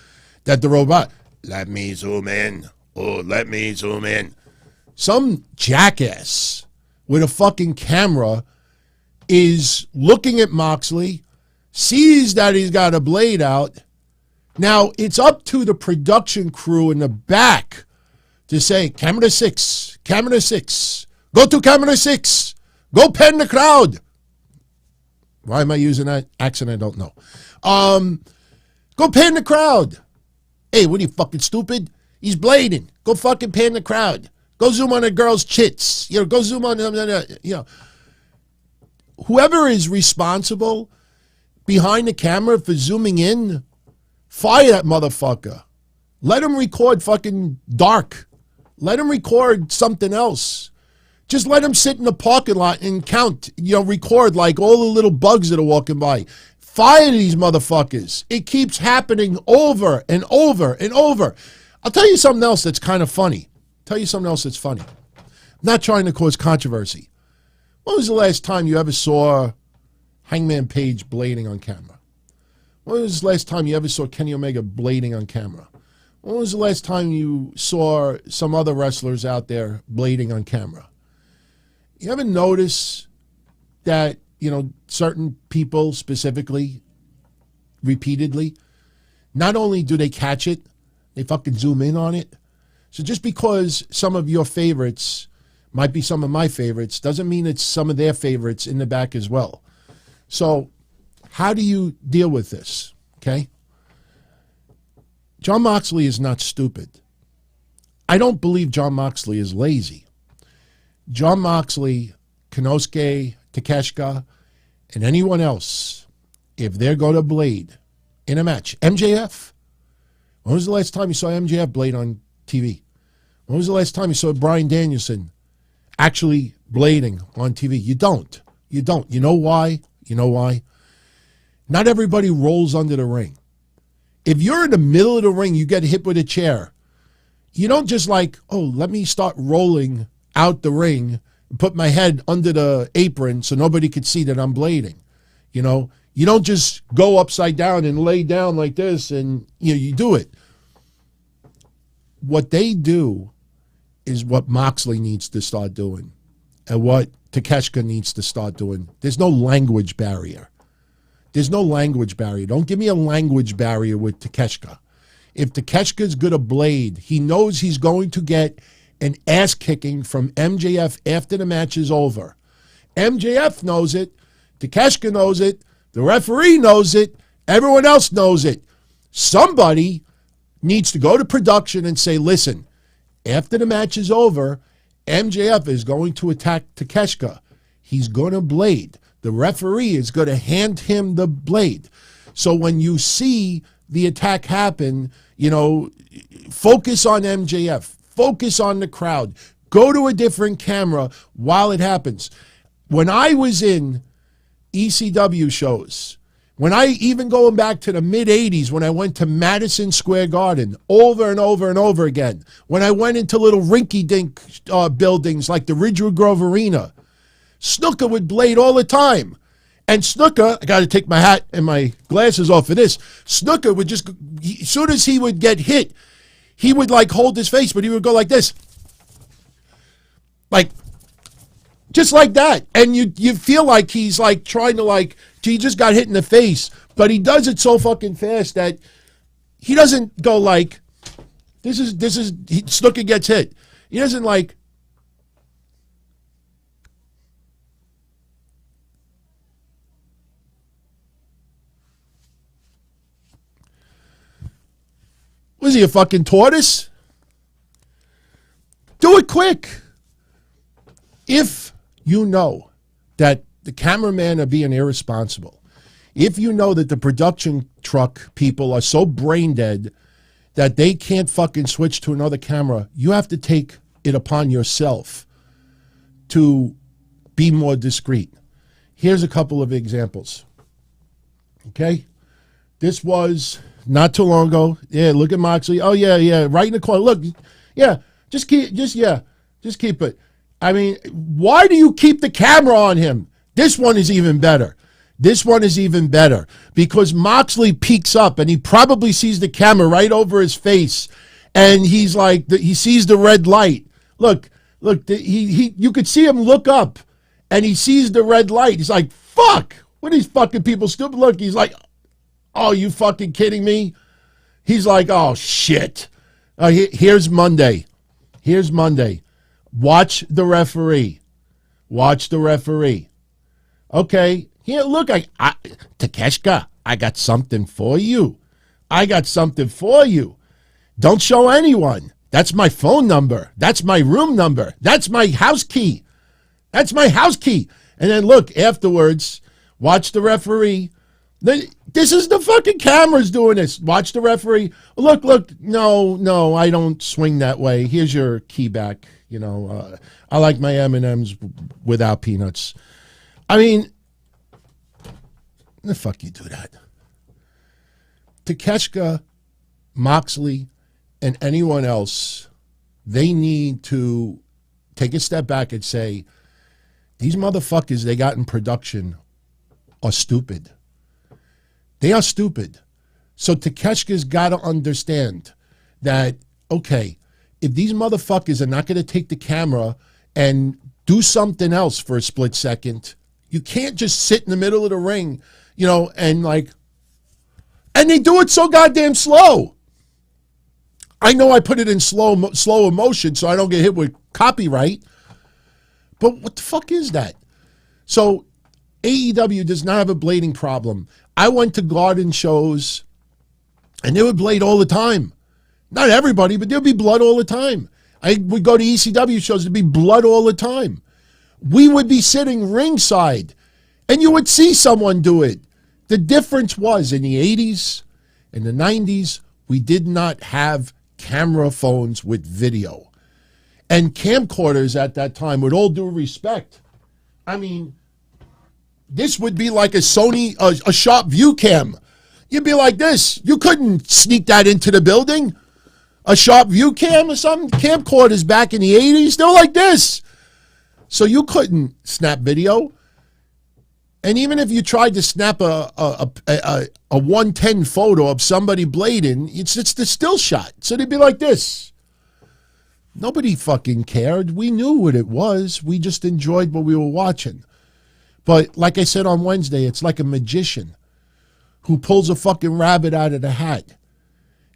that the robot, let me zoom in. Oh, let me zoom in. Some jackass with a fucking camera is looking at Moxley, sees that he's got a blade out. Now, it's up to the production crew in the back to say, camera 6, go to camera 6, go pen the crowd. Why am I using that accent? I don't know. Go pan the crowd. Hey, what are you, fucking stupid? He's blading. Go fucking pan the crowd. Go zoom on a girl's chits. Go zoom on, Whoever is responsible behind the camera for zooming in, fire that motherfucker. Let him record fucking dark. Let him record something else. Just let him sit in the parking lot and count, record like all the little bugs that are walking by. Fire these motherfuckers. It keeps happening over and over and over. I'll tell you something else that's kind of funny. I'm not trying to cause controversy. When was the last time you ever saw Hangman Page blading on camera? When was the last time you ever saw Kenny Omega blading on camera? When was the last time you saw some other wrestlers out there blading on camera? You ever notice that, certain people specifically, repeatedly, not only do they catch it, they fucking zoom in on it. So just because some of your favorites might be some of my favorites doesn't mean it's some of their favorites in the back as well. So how do you deal with this? Okay? Jon Moxley is not stupid. I don't believe Jon Moxley is lazy. Jon Moxley, Konosuke Takeshita, and anyone else, if they're going to blade in a match, MJF, when was the last time you saw MJF blade on TV? When was the last time you saw Bryan Danielson actually blading on TV? You don't. You know why? Not everybody rolls under the ring. If you're in the middle of the ring, you get hit with a chair. You don't just let me start rolling out the ring and put my head under the apron so nobody could see that I'm blading. You don't just go upside down and lay down like this and you do it. What they do is what Moxley needs to start doing and what Takeshita needs to start doing. There's no language barrier. Don't give me a language barrier with Takeshita. If Takeshita's good a blade, he knows he's going to get an ass kicking from MJF after the match is over. MJF knows it. Takeshita knows it. The referee knows it. Everyone else knows it. Somebody needs to go to production and say, listen, after the match is over, MJF is going to attack Takeshita. He's going to blade. The referee is going to hand him the blade. So when you see the attack happen, focus on MJF. Focus on the crowd. Go to a different camera while it happens. When I was in ECW shows, when I even going back to the mid-'80s, when I went to Madison Square Garden over and over and over again, when I went into little rinky-dink buildings like the Ridgewood Grove Arena, Snooker would blade all the time. And Snooker, I got to take my hat and my glasses off for this, Snooker would just, as soon as he would get hit, he would like hold his face, but he would go like this. Like, just like that. And you feel like he's like trying to like, he just got hit in the face. But he does it so fucking fast that he doesn't go like, Snooker gets hit. He doesn't like, was he a fucking tortoise? Do it quick. If you know that the cameramen are being irresponsible, if you know that the production truck people are so brain dead that they can't fucking switch to another camera, you have to take it upon yourself to be more discreet. Here's a couple of examples. Okay? This was not too long ago. Yeah, look at Moxley. Oh, yeah, right in the corner. Look, yeah, just keep it. I mean, why do you keep the camera on him? This one is even better. This one is even better because Moxley peeks up and he probably sees the camera right over his face, and he's like, he sees the red light. Look, you could see him look up, and he sees the red light. He's like, fuck, what are these fucking people stupid? Look, he's like, oh, you fucking kidding me? He's like, oh, shit. Here's Monday. Here's Monday. Watch the referee. Watch the referee. Okay. Here, look, Takeshka, I got something for you. I got something for you. Don't show anyone. That's my phone number. That's my room number. That's my house key. That's my house key. And then look, afterwards, watch the referee. This is the fucking cameras doing this. Watch the referee. Look, no, I don't swing that way. Here's your key back. You know, I like my M&Ms without peanuts. I mean, the fuck you do that? Takeshka, Moxley, and anyone else, they need to take a step back and say, these motherfuckers they got in production are stupid. They are stupid. So Takeshka's got to understand that, okay, if these motherfuckers are not going to take the camera and do something else for a split second, you can't just sit in the middle of the ring, you know, and they do it so goddamn slow. I know I put it in slow motion so I don't get hit with copyright, but what the fuck is that? So AEW does not have a blading problem. I went to garden shows, and they would blade all the time. Not everybody, but there'd be blood all the time. I would go to ECW shows, there'd be blood all the time. We would be sitting ringside, and you would see someone do it. The difference was in the 80s, in the 90s, we did not have camera phones with video. And camcorders at that time, with all due respect, I mean, this would be like a Sony, a Sharp View cam. You'd be like this. You couldn't sneak that into the building. A Sharp View cam or something. Camcorders back in the 80s, they were like this. So you couldn't snap video. And even if you tried to snap a 110 photo of somebody blading, it's the still shot. So they'd be like this. Nobody fucking cared. We knew what it was. We just enjoyed what we were watching. But like I said on Wednesday, it's like a magician who pulls a fucking rabbit out of the hat.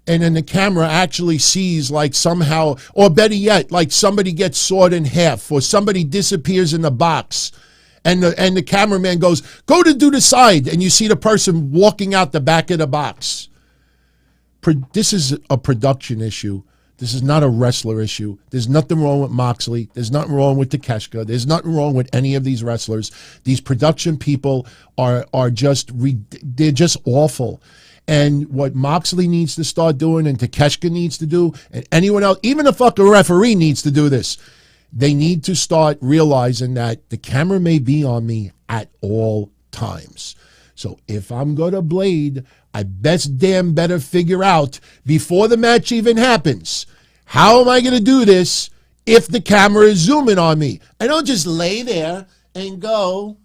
And then the camera actually sees like somehow, or better yet, like somebody gets sawed in half or somebody disappears in the box. And the cameraman goes, go to do the side. And you see the person walking out the back of the box. This is a production issue. This is not a wrestler issue. There's nothing wrong with Moxley. There's nothing wrong with Takeshka. There's nothing wrong with any of these wrestlers. These production people are just, they're just awful. And what Moxley needs to start doing and Takeshita needs to do, and anyone else, even the fucking referee needs to do this. They need to start realizing that the camera may be on me at all times. So if I'm going to blade, I best damn better figure out before the match even happens, how am I going to do this if the camera is zooming on me? I don't just lay there and go,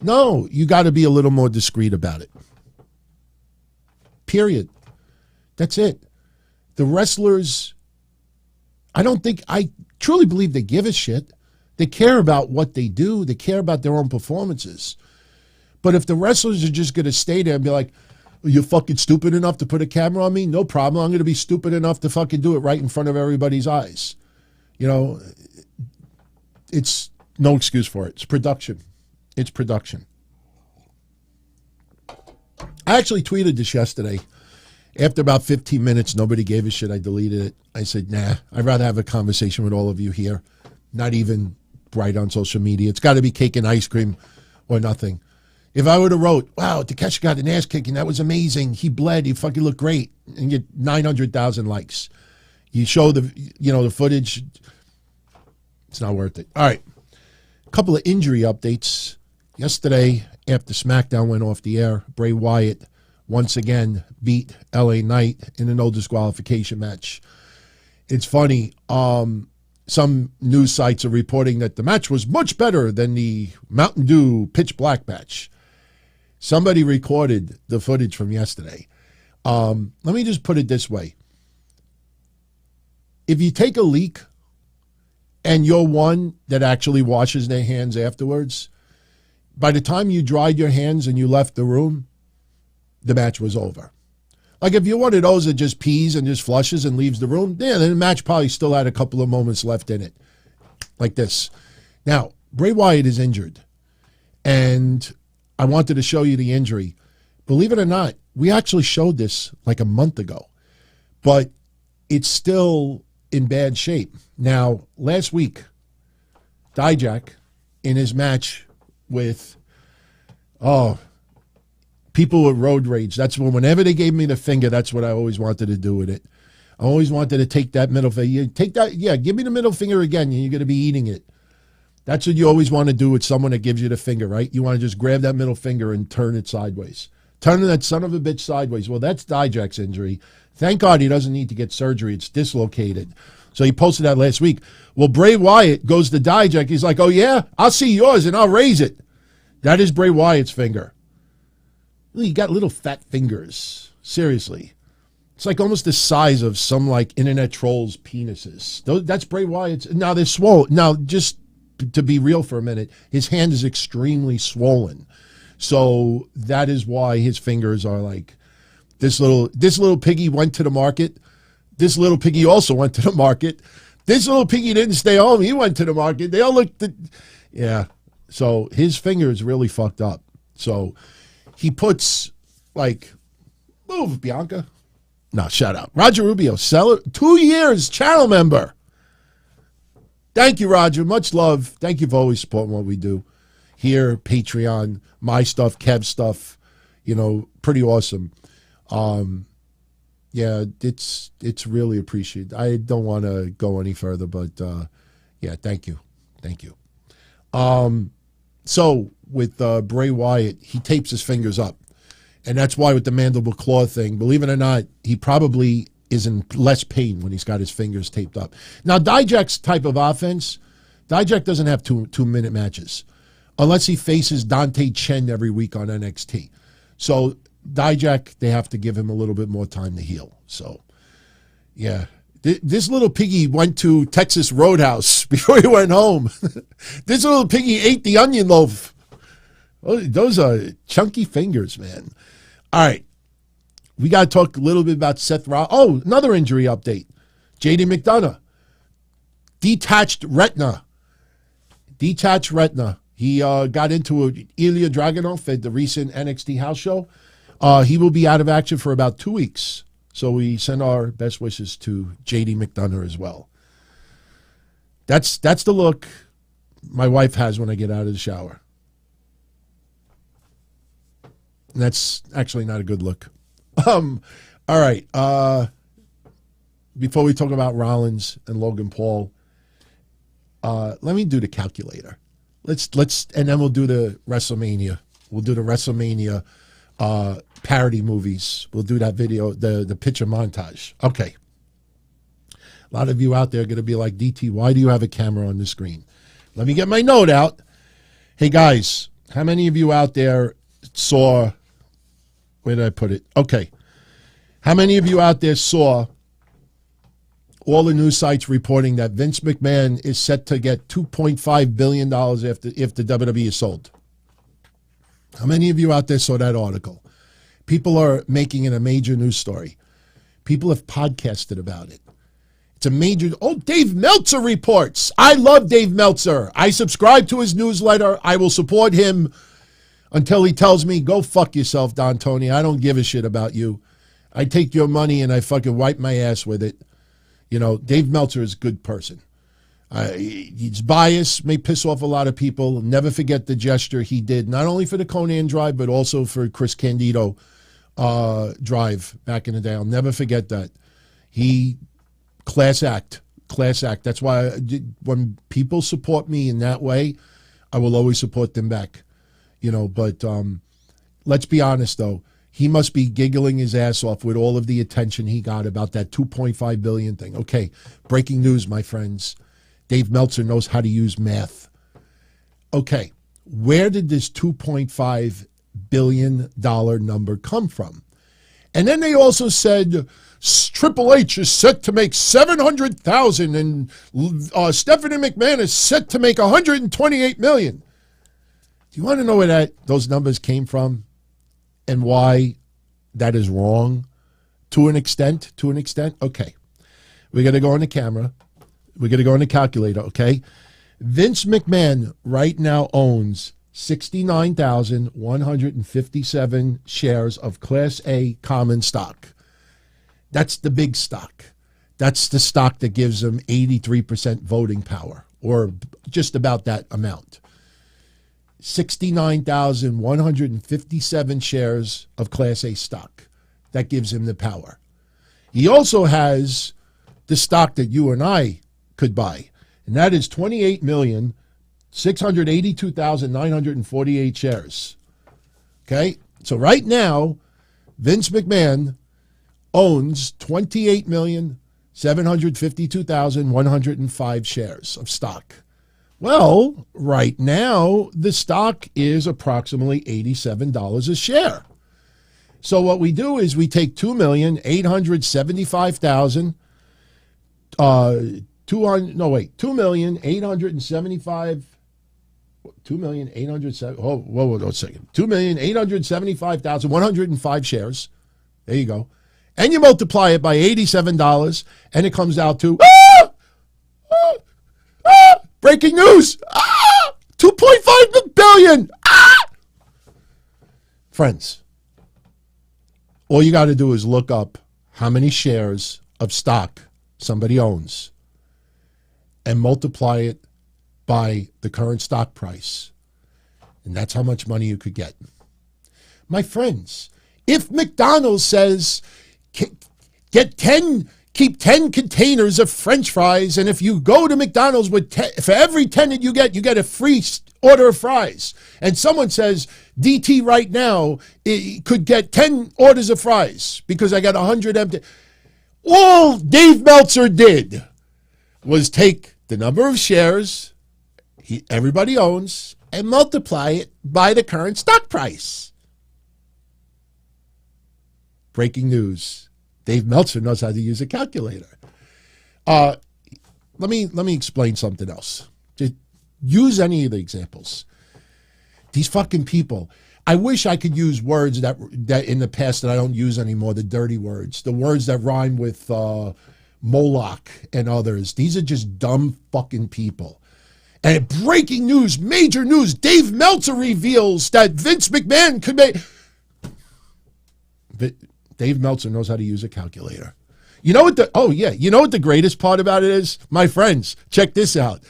No, you got to be a little more discreet about it. Period. That's it. The wrestlers, I truly believe they give a shit. They care about what they do. They care about their own performances. But if the wrestlers are just going to stay there and be like, you're fucking stupid enough to put a camera on me? No problem. I'm going to be stupid enough to fucking do it right in front of everybody's eyes. You know, it's no excuse for it. It's production. It's production. I actually tweeted this yesterday. After about 15 minutes, nobody gave a shit. I deleted it. I said, nah, I'd rather have a conversation with all of you here. Not even right on social media. It's got to be cake and ice cream or nothing. If I would have wrote, wow, Takeshita got an ass kicking, that was amazing. He bled. He fucking looked great. And get 900,000 likes. You show the footage. It's not worth it. All right. A couple of injury updates. Yesterday, after SmackDown went off the air, Bray Wyatt once again beat LA Knight in a no disqualification match. It's funny. Some news sites are reporting that the match was much better than the Mountain Dew Pitch Black match. Somebody recorded the footage from yesterday. Let me just put it this way. If you take a leak and you're one that actually washes their hands afterwards, by the time you dried your hands and you left the room, the match was over. Like if you're one of those that just pees and just flushes and leaves the room, yeah, then the match probably still had a couple of moments left in it. Like this. Now, Bray Wyatt is injured. And I wanted to show you the injury. Believe it or not, we actually showed this like a month ago. But it's still in bad shape. Now, last week, Dijak, in his match with, people with road rage. That's whenever they gave me the finger, that's what I always wanted to do with it. I always wanted to take that middle finger. Give me the middle finger again, and you're going to be eating it. That's what you always want to do with someone that gives you the finger, right? You want to just grab that middle finger and turn it sideways. Turn that son of a bitch sideways. Well, that's Dijak's injury. Thank God he doesn't need to get surgery. It's dislocated. So he posted that last week. Well, Bray Wyatt goes to Dijak. He's like, oh, yeah? I'll see yours, and I'll raise it. That is Bray Wyatt's finger. You got little fat fingers. Seriously. It's like almost the size of some like internet trolls' penises. That's Bray Wyatt's. Now they're swollen. Now, just to be real for a minute, his hand is extremely swollen. So that is why his fingers are like this little piggy went to the market. This little piggy also went to the market. This little piggy didn't stay home. He went to the market. They all looked yeah. So his finger is really fucked up. So he puts, like, move, Bianca. No, shout out. Roger Rubio, seller, 2 years, channel member. Thank you, Roger. Much love. Thank you for always supporting what we do here, Patreon, my stuff, Kev's stuff. You know, pretty awesome. Yeah, it's really appreciated. I don't want to go any further, but yeah, thank you. Thank you. So with Bray Wyatt, he tapes his fingers up. And that's why with the mandible claw thing, believe it or not, he probably is in less pain when he's got his fingers taped up. Now, Dijak's type of offense, Dijak doesn't have two-minute matches unless he faces Dante Chen every week on NXT. So Dijak, they have to give him a little bit more time to heal. So, yeah. This little piggy went to Texas Roadhouse before he went home. This little piggy ate the onion loaf. Oh, those are chunky fingers, man. All right. We got to talk a little bit about Seth Rollins. Oh, another injury update. JD McDonough. Detached retina. He got into Ilya Dragunov at the recent NXT house show. He will be out of action for about 2 weeks. So we send our best wishes to JD McDonough as well. That's the look my wife has when I get out of the shower. And that's actually not a good look. All right. Before we talk about Rollins and Logan Paul, let me do the calculator. Let's and then we'll do the WrestleMania. We'll do the WrestleMania parody movies. We'll do that video, the picture montage. Okay. A lot of you out there are going to be like, DT, why do you have a camera on the screen? Let me get my note out. Hey, guys, how many of you out there saw, where did I put it? Okay. How many of you out there saw all the news sites reporting that Vince McMahon is set to get $2.5 billion if the WWE is sold? How many of you out there saw that article? People are making it a major news story. People have podcasted about it. It's a major... Oh, Dave Meltzer reports. I love Dave Meltzer. I subscribe to his newsletter. I will support him until he tells me, go fuck yourself, Don Tony. I don't give a shit about you. I take your money and I fucking wipe my ass with it. You know, Dave Meltzer is a good person. He's biased, may piss off a lot of people. Never forget the gesture he did, not only for the Conan drive, but also for Chris Candido drive back in the day. I'll never forget that. He... Class act. That's why when people support me in that way, I will always support them back. You know, but let's be honest, though. He must be giggling his ass off with all of the attention he got about that $2.5 billion thing. Okay, breaking news, my friends. Dave Meltzer knows how to use math. Okay, where did this $2.5 billion number come from? And then they also said... Triple H is set to make $700,000 and Stephanie McMahon is set to make $128 million. Do you want to know where those numbers came from and why that is wrong to an extent? Okay. We're going to go on the camera. We're going to go on the calculator, okay? Vince McMahon right now owns 69,157 shares of Class A common stock. That's the big stock. That's the stock that gives him 83% voting power, or just about that amount. 69,157 shares of Class A stock. That gives him the power. He also has the stock that you and I could buy, and that is 28,682,948 shares. Okay? So right now, Vince McMahon owns 28,752,105 shares of stock. Well, right now, the stock is approximately $87 a share. So what we do is we take 2,875,000, 2,875,105 shares. There you go. And you multiply it by $87, and it comes out to, breaking news, $2.5 billion. Friends, all you got to do is look up how many shares of stock somebody owns and multiply it by the current stock price. And that's how much money you could get. My friends, if McDonald's says... keep 10 containers of French fries, and if you go to McDonald's with for every 10 that you get a free order of fries. And someone says, DT right now could get 10 orders of fries because I got 100 empty. All Dave Meltzer did was take the number of shares everybody owns and multiply it by the current stock price. Breaking news. Dave Meltzer knows how to use a calculator. Let me explain something else. Just use any of the examples. These fucking people. I wish I could use words that in the past that I don't use anymore, the dirty words, the words that rhyme with Moloch and others. These are just dumb fucking people. And breaking news, major news, Dave Meltzer reveals that Vince McMahon could make... Dave Meltzer knows how to use a calculator. You know what the greatest part about it is? My friends, check this out.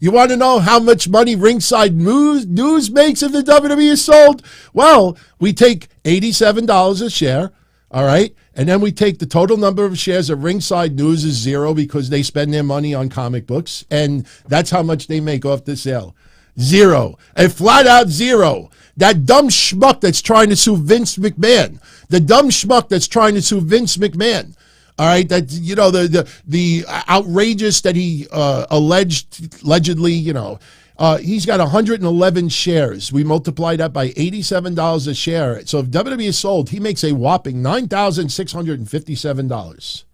You want to know how much money Ringside News makes if the WWE is sold? Well, we take $87 a share, all right? And then we take the total number of shares of Ringside News is 0 because they spend their money on comic books, and that's how much they make off the sale. 0. A flat out 0. That dumb schmuck that's trying to sue Vince McMahon. The dumb schmuck that's trying to sue Vince McMahon. All right, that the outrageous that he allegedly, he's got 111 shares. We multiply that by $87 a share. So if WWE is sold, he makes a whopping $9,657.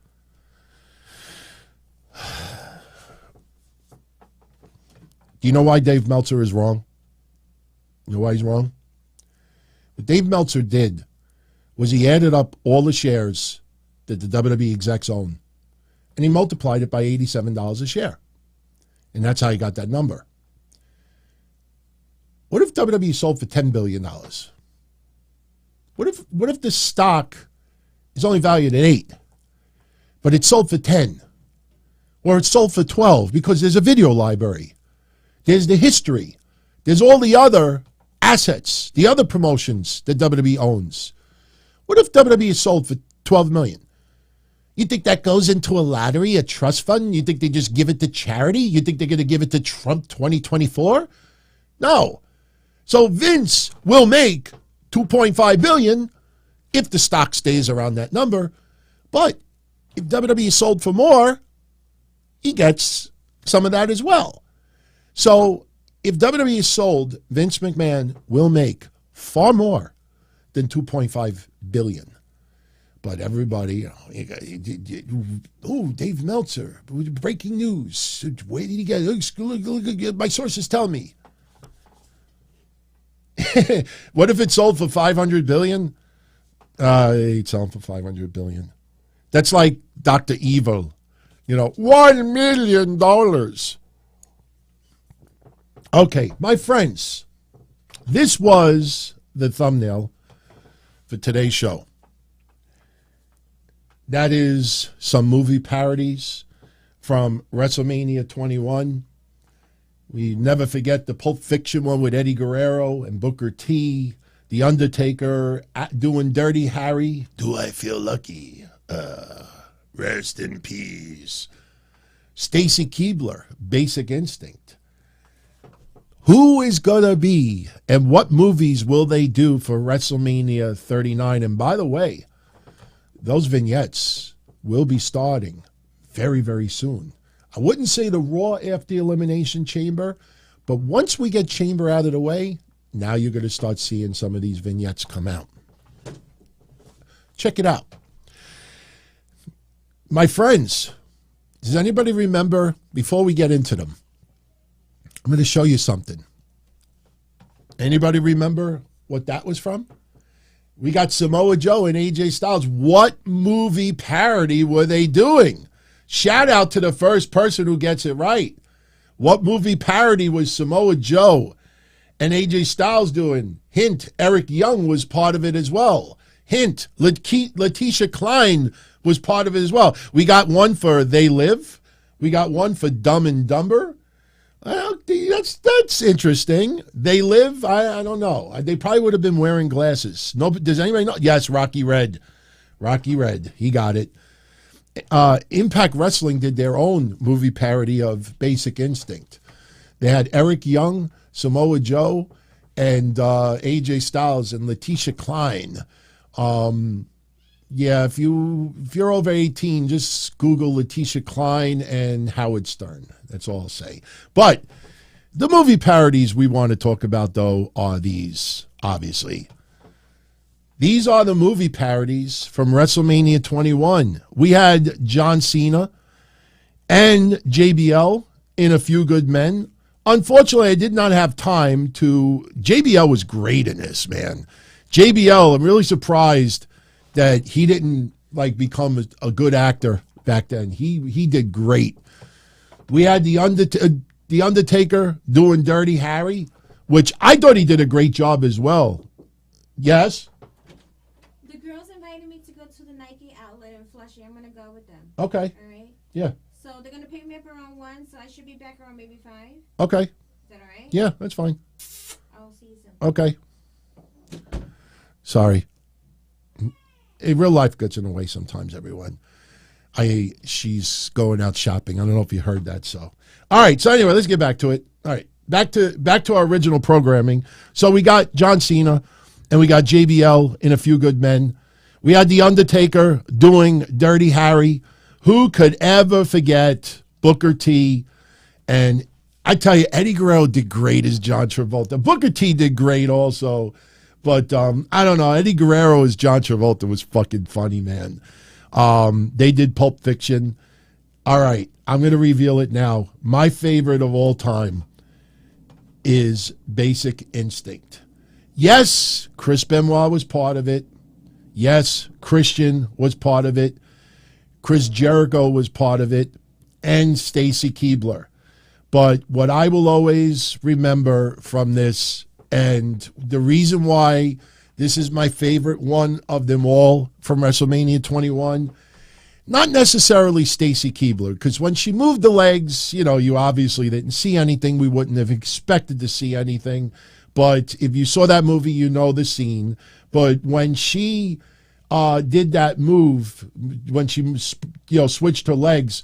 Do you know why Dave Meltzer is wrong? You know why he's wrong? What Dave Meltzer did was he added up all the shares that the WWE execs own, and he multiplied it by $87 a share. And that's how he got that number. What if WWE sold for $10 billion? What if the stock is only valued at 8, but it's sold for 10? Or it's sold for 12 because there's a video library. There's the history. There's all the other assets, the other promotions that WWE owns. What if WWE is sold for $12 million? You think that goes into a lottery, a trust fund? You think they just give it to charity? You think they're going to give it to Trump 2024? No. So Vince will make $2.5 billion if the stock stays around that number. But if WWE is sold for more, he gets some of that as well. So if WWE is sold, Vince McMahon will make far more than $2.5 billion. But everybody, Dave Meltzer, breaking news. Where did he get it? My sources tell me. What if it sold for $500 billion? He'd sell for $500 billion. That's like Dr. Evil. $1 million. Okay, my friends, this was the thumbnail for today's show. That is some movie parodies from WrestleMania 21. We never forget the Pulp Fiction one with Eddie Guerrero and Booker T. The Undertaker doing Dirty Harry. Do I feel lucky? Rest in peace. Stacy Keibler, Basic Instinct. Who is going to be and what movies will they do for WrestleMania 39? And by the way, those vignettes will be starting very, very soon. I wouldn't say the Raw after Elimination Chamber, but once we get Chamber out of the way, now you're going to start seeing some of these vignettes come out. Check it out. My friends, does anybody remember, before we get into them, I'm going to show you something. Anybody remember what that was from? We got Samoa Joe and AJ Styles. What movie parody were they doing? Shout out to the first person who gets it right. What movie parody was Samoa Joe and AJ Styles doing? Hint, Eric Young was part of it as well. Hint, Letitia Klein was part of it as well. We got one for They Live. We got one for Dumb and Dumber. That's interesting. They Live? I don't know. They probably would have been wearing glasses. No, does anybody know? Yes, Rocky Red. Rocky Red. He got it. Impact Wrestling did their own movie parody of Basic Instinct. They had Eric Young, Samoa Joe, and AJ Styles and Letitia Klein. Yeah, if you're over 18, just Google Letitia Klein and Howard Stern. That's all I'll say. But the movie parodies we want to talk about, though, are these, obviously. These are the movie parodies from WrestleMania 21. We had John Cena and JBL in A Few Good Men. Unfortunately, I did not have time to... JBL was great in this, man. JBL, I'm really surprised that he didn't become a good actor back then. He did great. We had the Undertaker doing Dirty Harry, which I thought he did a great job as well. Yes? The girls invited me to go to the Nike outlet in Flushing. I'm going to go with them. Okay. All right? Yeah. So So they're going to pick me up around 1, so I should be back around maybe 5. Okay. Is that all right? Yeah, that's fine. I'll see you soon. Okay. Sorry. Real life gets in the way sometimes, everyone. She's going out shopping. I don't know if you heard that. So, all right. So anyway, let's get back to it. All right, back to our original programming. So we got John Cena, and we got JBL in A Few Good Men. We had The Undertaker doing Dirty Harry. Who could ever forget Booker T? And I tell you, Eddie Guerrero did great as John Travolta. Booker T did great also. But I don't know. Eddie Guerrero as John Travolta was fucking funny, man. They did Pulp Fiction. All right, I'm going to reveal it now. My favorite of all time is Basic Instinct. Yes, Chris Benoit was part of it. Yes, Christian was part of it. Chris Jericho was part of it. And Stacy Keibler. But what I will always remember from this, and the reason why this is my favorite one of them all from WrestleMania 21, not necessarily Stacy Keibler, because when she moved the legs, you obviously didn't see anything. We wouldn't have expected to see anything. But if you saw that movie, you know the scene. But when she did that move, when she switched her legs,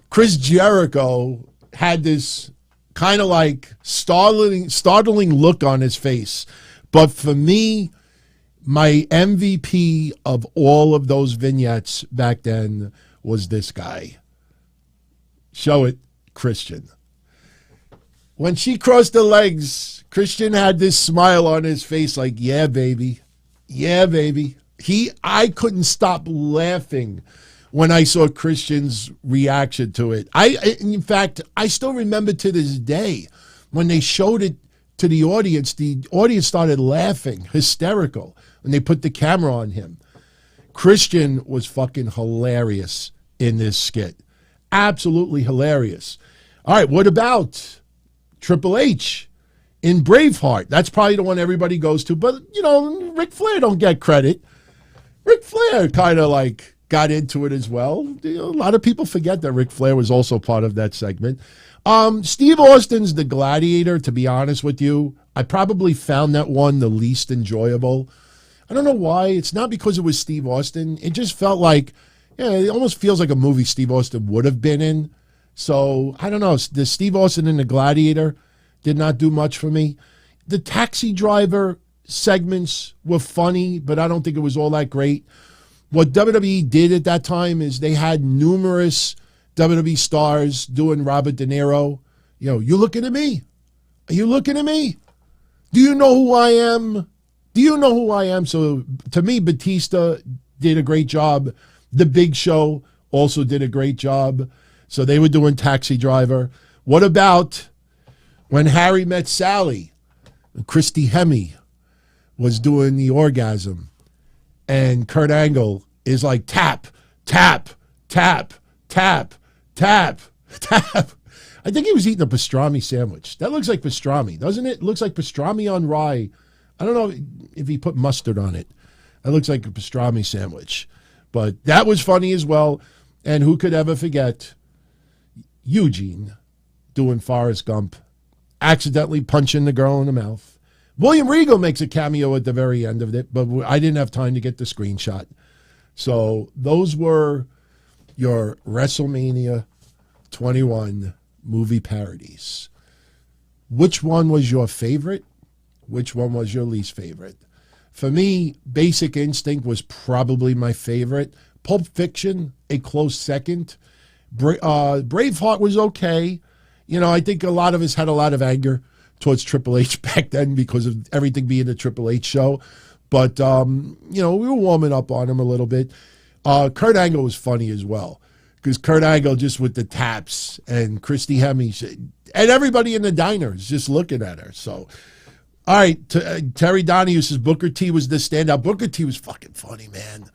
Chris Jericho had this kind of like startling look on his face. But for me, my MVP of all of those vignettes back then was this guy. Show it, Christian. When she crossed the legs, Christian had this smile on his face like, yeah, baby. Yeah, baby. I couldn't stop laughing when I saw Christian's reaction to it. In fact, I still remember to this day when they showed it to the audience started laughing, hysterical, when they put the camera on him. Christian was fucking hilarious in this skit. Absolutely hilarious. All right, what about Triple H in Braveheart? That's probably the one everybody goes to, but, Ric Flair don't get credit. Ric Flair kind of like got into it as well. A lot of people forget that Ric Flair was also part of that segment. Steve Austin's The Gladiator, to be honest with you, I probably found that one the least enjoyable. I don't know why. It's not because it was Steve Austin. It just felt like, it almost feels like a movie Steve Austin would have been in. So, I don't know. The Steve Austin in The Gladiator did not do much for me. The Taxi Driver segments were funny, but I don't think it was all that great. What WWE did at that time is they had numerous WWE stars doing Robert De Niro. You looking at me? Are you looking at me? Do you know who I am? Do you know who I am? So to me, Batista did a great job. The Big Show also did a great job. So they were doing Taxi Driver. What about when Harry Met Sally? Christy Hemme was doing the orgasm. And Kurt Angle is like, tap, tap, tap, tap, tap, tap. I think he was eating a pastrami sandwich. That looks like pastrami, doesn't it? It looks like pastrami on rye. I don't know if he put mustard on it. That looks like a pastrami sandwich. But that was funny as well. And who could ever forget Eugene doing Forrest Gump, accidentally punching the girl in the mouth. William Regal makes a cameo at the very end of it, but I didn't have time to get the screenshot. So those were your WrestleMania 21 movie parodies. Which one was your favorite? Which one was your least favorite? For me, Basic Instinct was probably my favorite. Pulp Fiction, a close second. Braveheart was okay. I think a lot of us had a lot of anger towards Triple H back then because of everything being a Triple H show. But, we were warming up on him a little bit. Kurt Angle was funny as well because Kurt Angle just with the taps and Christy Hemme and everybody in the diner is just looking at her. So, all right, Terry Donahue says Booker T was the standout. Booker T was fucking funny, man.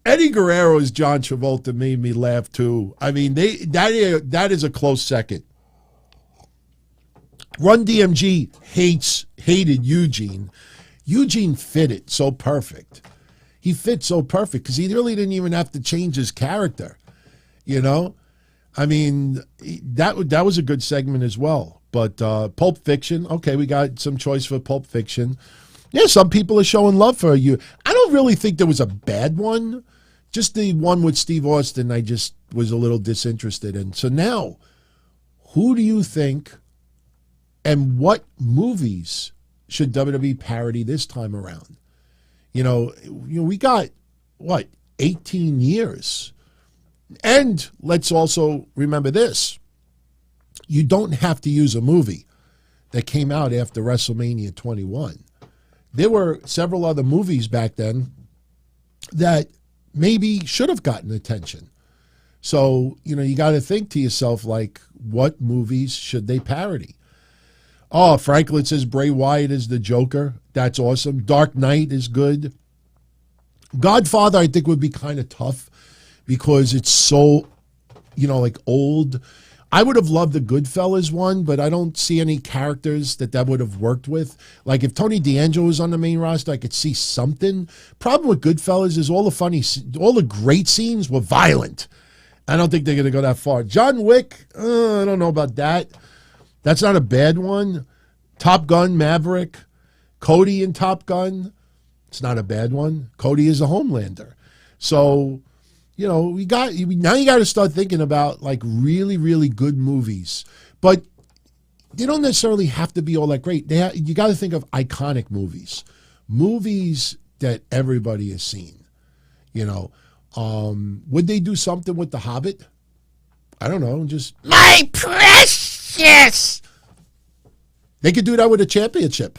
Eddie Guerrero as John Travolta made me laugh too. I mean, that is a close second. Run DMG hated Eugene. Eugene fit it so perfect. He fit so perfect because he really didn't even have to change his character. I mean, that was a good segment as well. But Pulp Fiction, okay, we got some choice for Pulp Fiction. Yeah, some people are showing love for you. I don't really think there was a bad one. Just the one with Steve Austin, I just was a little disinterested in. So now, who do you think and what movies should WWE parody this time around? You know, we got, 18 years. And let's also remember this. You don't have to use a movie that came out after WrestleMania 21. There were several other movies back then that maybe should have gotten attention. So, you got to think to yourself, like, what movies should they parody? Oh, Franklin says Bray Wyatt is the Joker. That's awesome. Dark Knight is good. Godfather, I think, would be kind of tough because it's so, like old. I would have loved the Goodfellas one, but I don't see any characters that would have worked with. Like if Tony D'Angelo was on the main roster, I could see something. Problem with Goodfellas is all the great scenes were violent. I don't think they're going to go that far. John Wick, I don't know about that. That's not a bad one. Top Gun, Maverick. Cody in Top Gun. It's not a bad one. Cody is a Homelander. So, now you got to start thinking about like really, really good movies. But they don't necessarily have to be all that great. You got to think of iconic movies. Movies that everybody has seen. Would they do something with The Hobbit? I don't know. Just my precious. They could do that with a championship.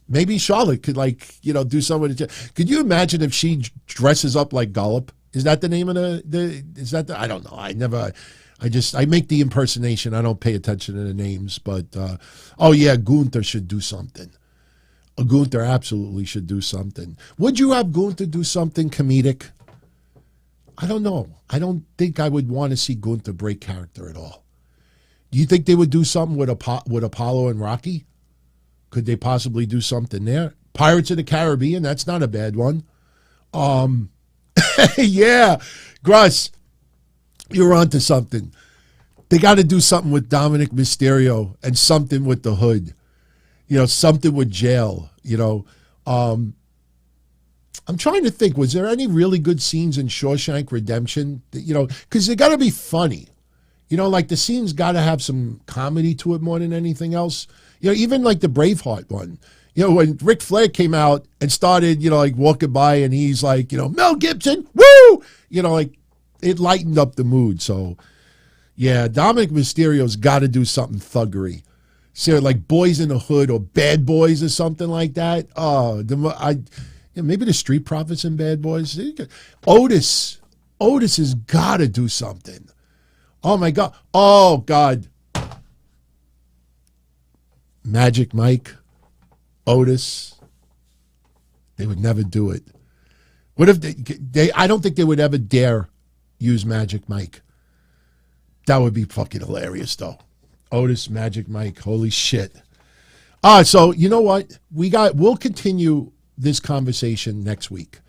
Maybe Charlotte could do something with it. Could you imagine if she dresses up like Gollop? Is that the name of I don't know. I make the impersonation. I don't pay attention to the names, but Gunther should do something. Gunther absolutely should do something. Would you have Gunther do something comedic? I don't know. I don't think I would want to see Gunther break character at all. Do you think they would do something with Apollo and Rocky? Could they possibly do something there? Pirates of the Caribbean, that's not a bad one. Yeah, Gruss, you're onto something. They got to do something with Dominik Mysterio and something with the Hood. Something with jail. I'm trying to think, was there any really good scenes in Shawshank Redemption? Because they got to be funny. Like the scenes got to have some comedy to it more than anything else. Even like the Braveheart one. When Ric Flair came out and started, walking by and he's like, Mel Gibson, woo! It lightened up the mood. So, yeah, Dominik Mysterio's got to do something thuggery. So, like Boys in the Hood or Bad Boys or something like that. Maybe the Street Profits and Bad Boys. Otis has got to do something. Oh, my God. Oh, God. Magic Mike, Otis, they would never do it. What if they I don't think they would ever dare use Magic Mike. That would be fucking hilarious, though. Otis, Magic Mike, holy shit. So you know what? We'll continue this conversation next week.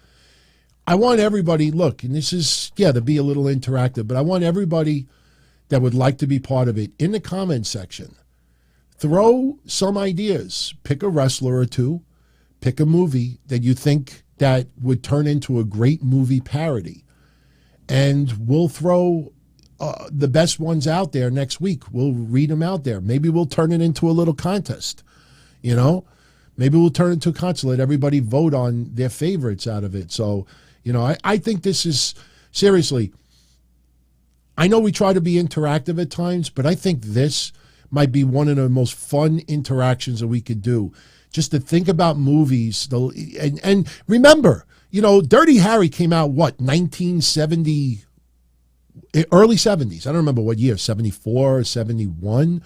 I want everybody, look, and this is, to be a little interactive, but I want everybody that would like to be part of it in the comment section. Throw some ideas. Pick a wrestler or two. Pick a movie that you think that would turn into a great movie parody. And we'll throw the best ones out there next week. We'll read them out there. Maybe we'll turn it into a little contest. Maybe we'll turn it into a contest. Let everybody vote on their favorites out of it. So, I think this is, seriously, I know we try to be interactive at times, but I think this might be one of the most fun interactions that we could do. Just to think about movies. And remember, Dirty Harry came out, 1970, early 70s. I don't remember what year, 74, 71,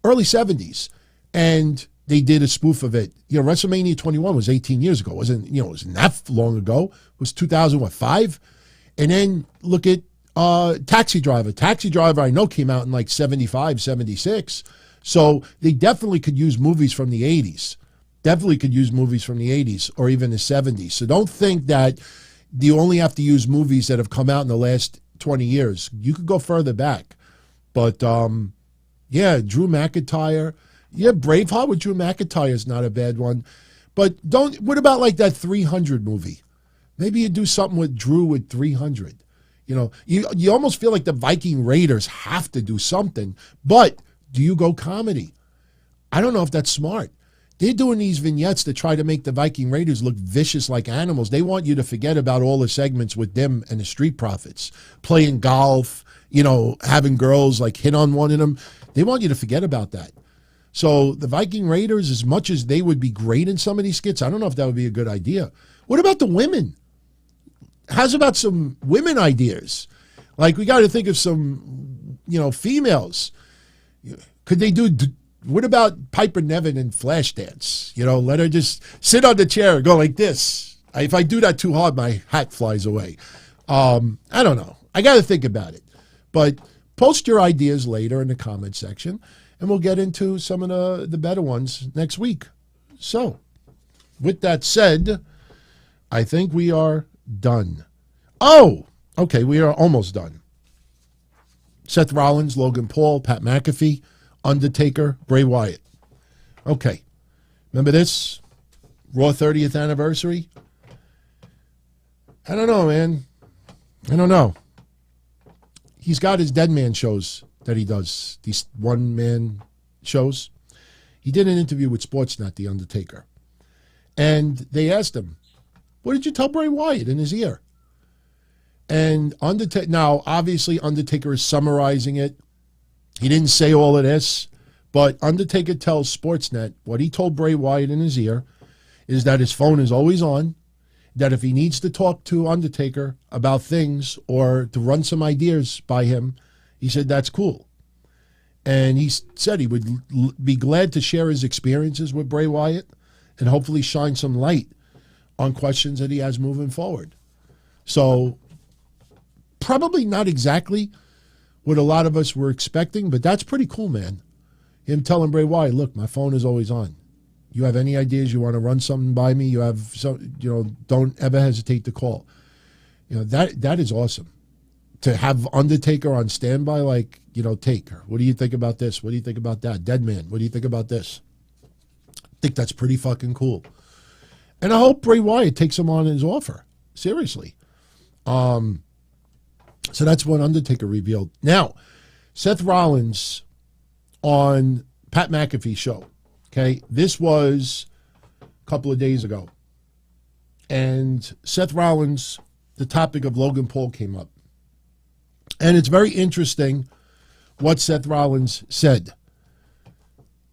early 70s. And they did a spoof of it. WrestleMania 21 was 18 years ago. It wasn't that long ago. It was 2005. And then look at Taxi Driver. Taxi Driver, I know, came out in like 75, 76. So they definitely could use movies from the 80s. Definitely could use movies from the 80s or even the 70s. So don't think that you only have to use movies that have come out in the last 20 years. You could go further back. But, yeah, Drew McIntyre. Yeah, Braveheart with Drew McIntyre is not a bad one. But what about like that 300 movie? Maybe you do something with Drew with 300. You know, you almost feel like the Viking Raiders have to do something. But do you go comedy? I don't know if that's smart. They're doing these vignettes to try to make the Viking Raiders look vicious like animals. They want you to forget about all the segments with them and the Street Profits, playing golf, you know, having girls like hit on one of them. They want you to forget about that. So the Viking Raiders, as much as they would be great in some of these skits, I don't know if that would be a good idea. What about the women? How's about some women ideas? Like, we got to think of some, you know, females. Could they do, what about Piper Niven in Flashdance? You know, let her just sit on the chair and go like this. If I do that too hard, my hat flies away. I don't know. I got to think about it. But post your ideas later in the comment section, and we'll get into some of the better ones next week. So, with that said, I think we are done. Oh, okay, we are almost done. Seth Rollins, Logan Paul, Pat McAfee, Undertaker, Bray Wyatt. Okay, remember this? Raw 30th anniversary? I don't know, man. I don't know. He's got his dead man shows that he does, these one-man shows. He did an interview with Sportsnet, The Undertaker. And they asked him, what did you tell Bray Wyatt in his ear? And Undertaker, now, obviously, Undertaker is summarizing it. He didn't say all of this, but Undertaker tells Sportsnet what he told Bray Wyatt in his ear is that his phone is always on, that if he needs to talk to Undertaker about things or to run some ideas by him, he said that's cool. And he said he would be glad to share his experiences with Bray Wyatt and hopefully shine some light on questions that he has moving forward. So probably not exactly what a lot of us were expecting, but that's pretty cool, man. Him telling Bray Wyatt, look, my phone is always on. You have any ideas, you want to run something by me, you have some, you know, don't ever hesitate to call. You know, that is awesome. To have Undertaker on standby, like, you know, Taker, what do you think about this? What do you think about that? Dead Man, what do you think about this? I think that's pretty fucking cool. And I hope Bray Wyatt takes him on his offer. Seriously. So that's what Undertaker revealed. Now, Seth Rollins on Pat McAfee's show. Okay, this was a couple of days ago. And Seth Rollins, the topic of Logan Paul came up. And it's very interesting what Seth Rollins said.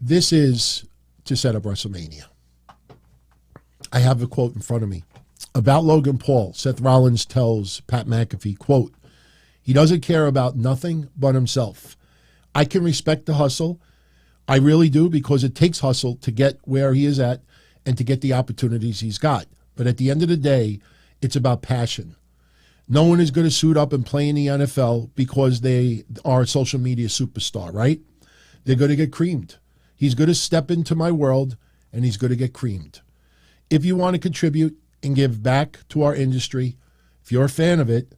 This is to set up WrestleMania. I have a quote in front of me. About Logan Paul, Seth Rollins tells Pat McAfee, quote, he doesn't care about nothing but himself. I can respect the hustle. I really do, because it takes hustle to get where he is at and to get the opportunities he's got. But at the end of the day, it's about passion. No one is going to suit up and play in the NFL because they are a social media superstar, right? They're going to get creamed. He's going to step into my world, and he's going to get creamed. If you want to contribute and give back to our industry, if you're a fan of it,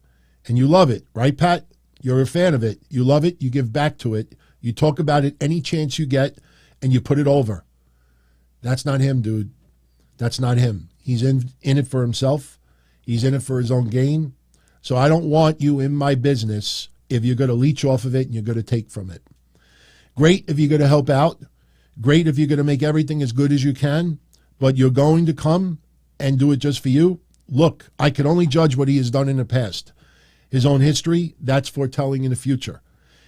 and you love it, right, Pat? You're a fan of it. You love it. You give back to it. You talk about it any chance you get, and you put it over. That's not him, dude. That's not him. He's in it for himself. He's in it for his own gain. So I don't want you in my business if you're going to leech off of it and you're going to take from it. Great if you're going to help out. Great if you're going to make everything as good as you can. But you're going to come and do it just for you. Look, I can only judge what he has done in the past. His own history, that's foretelling in the future.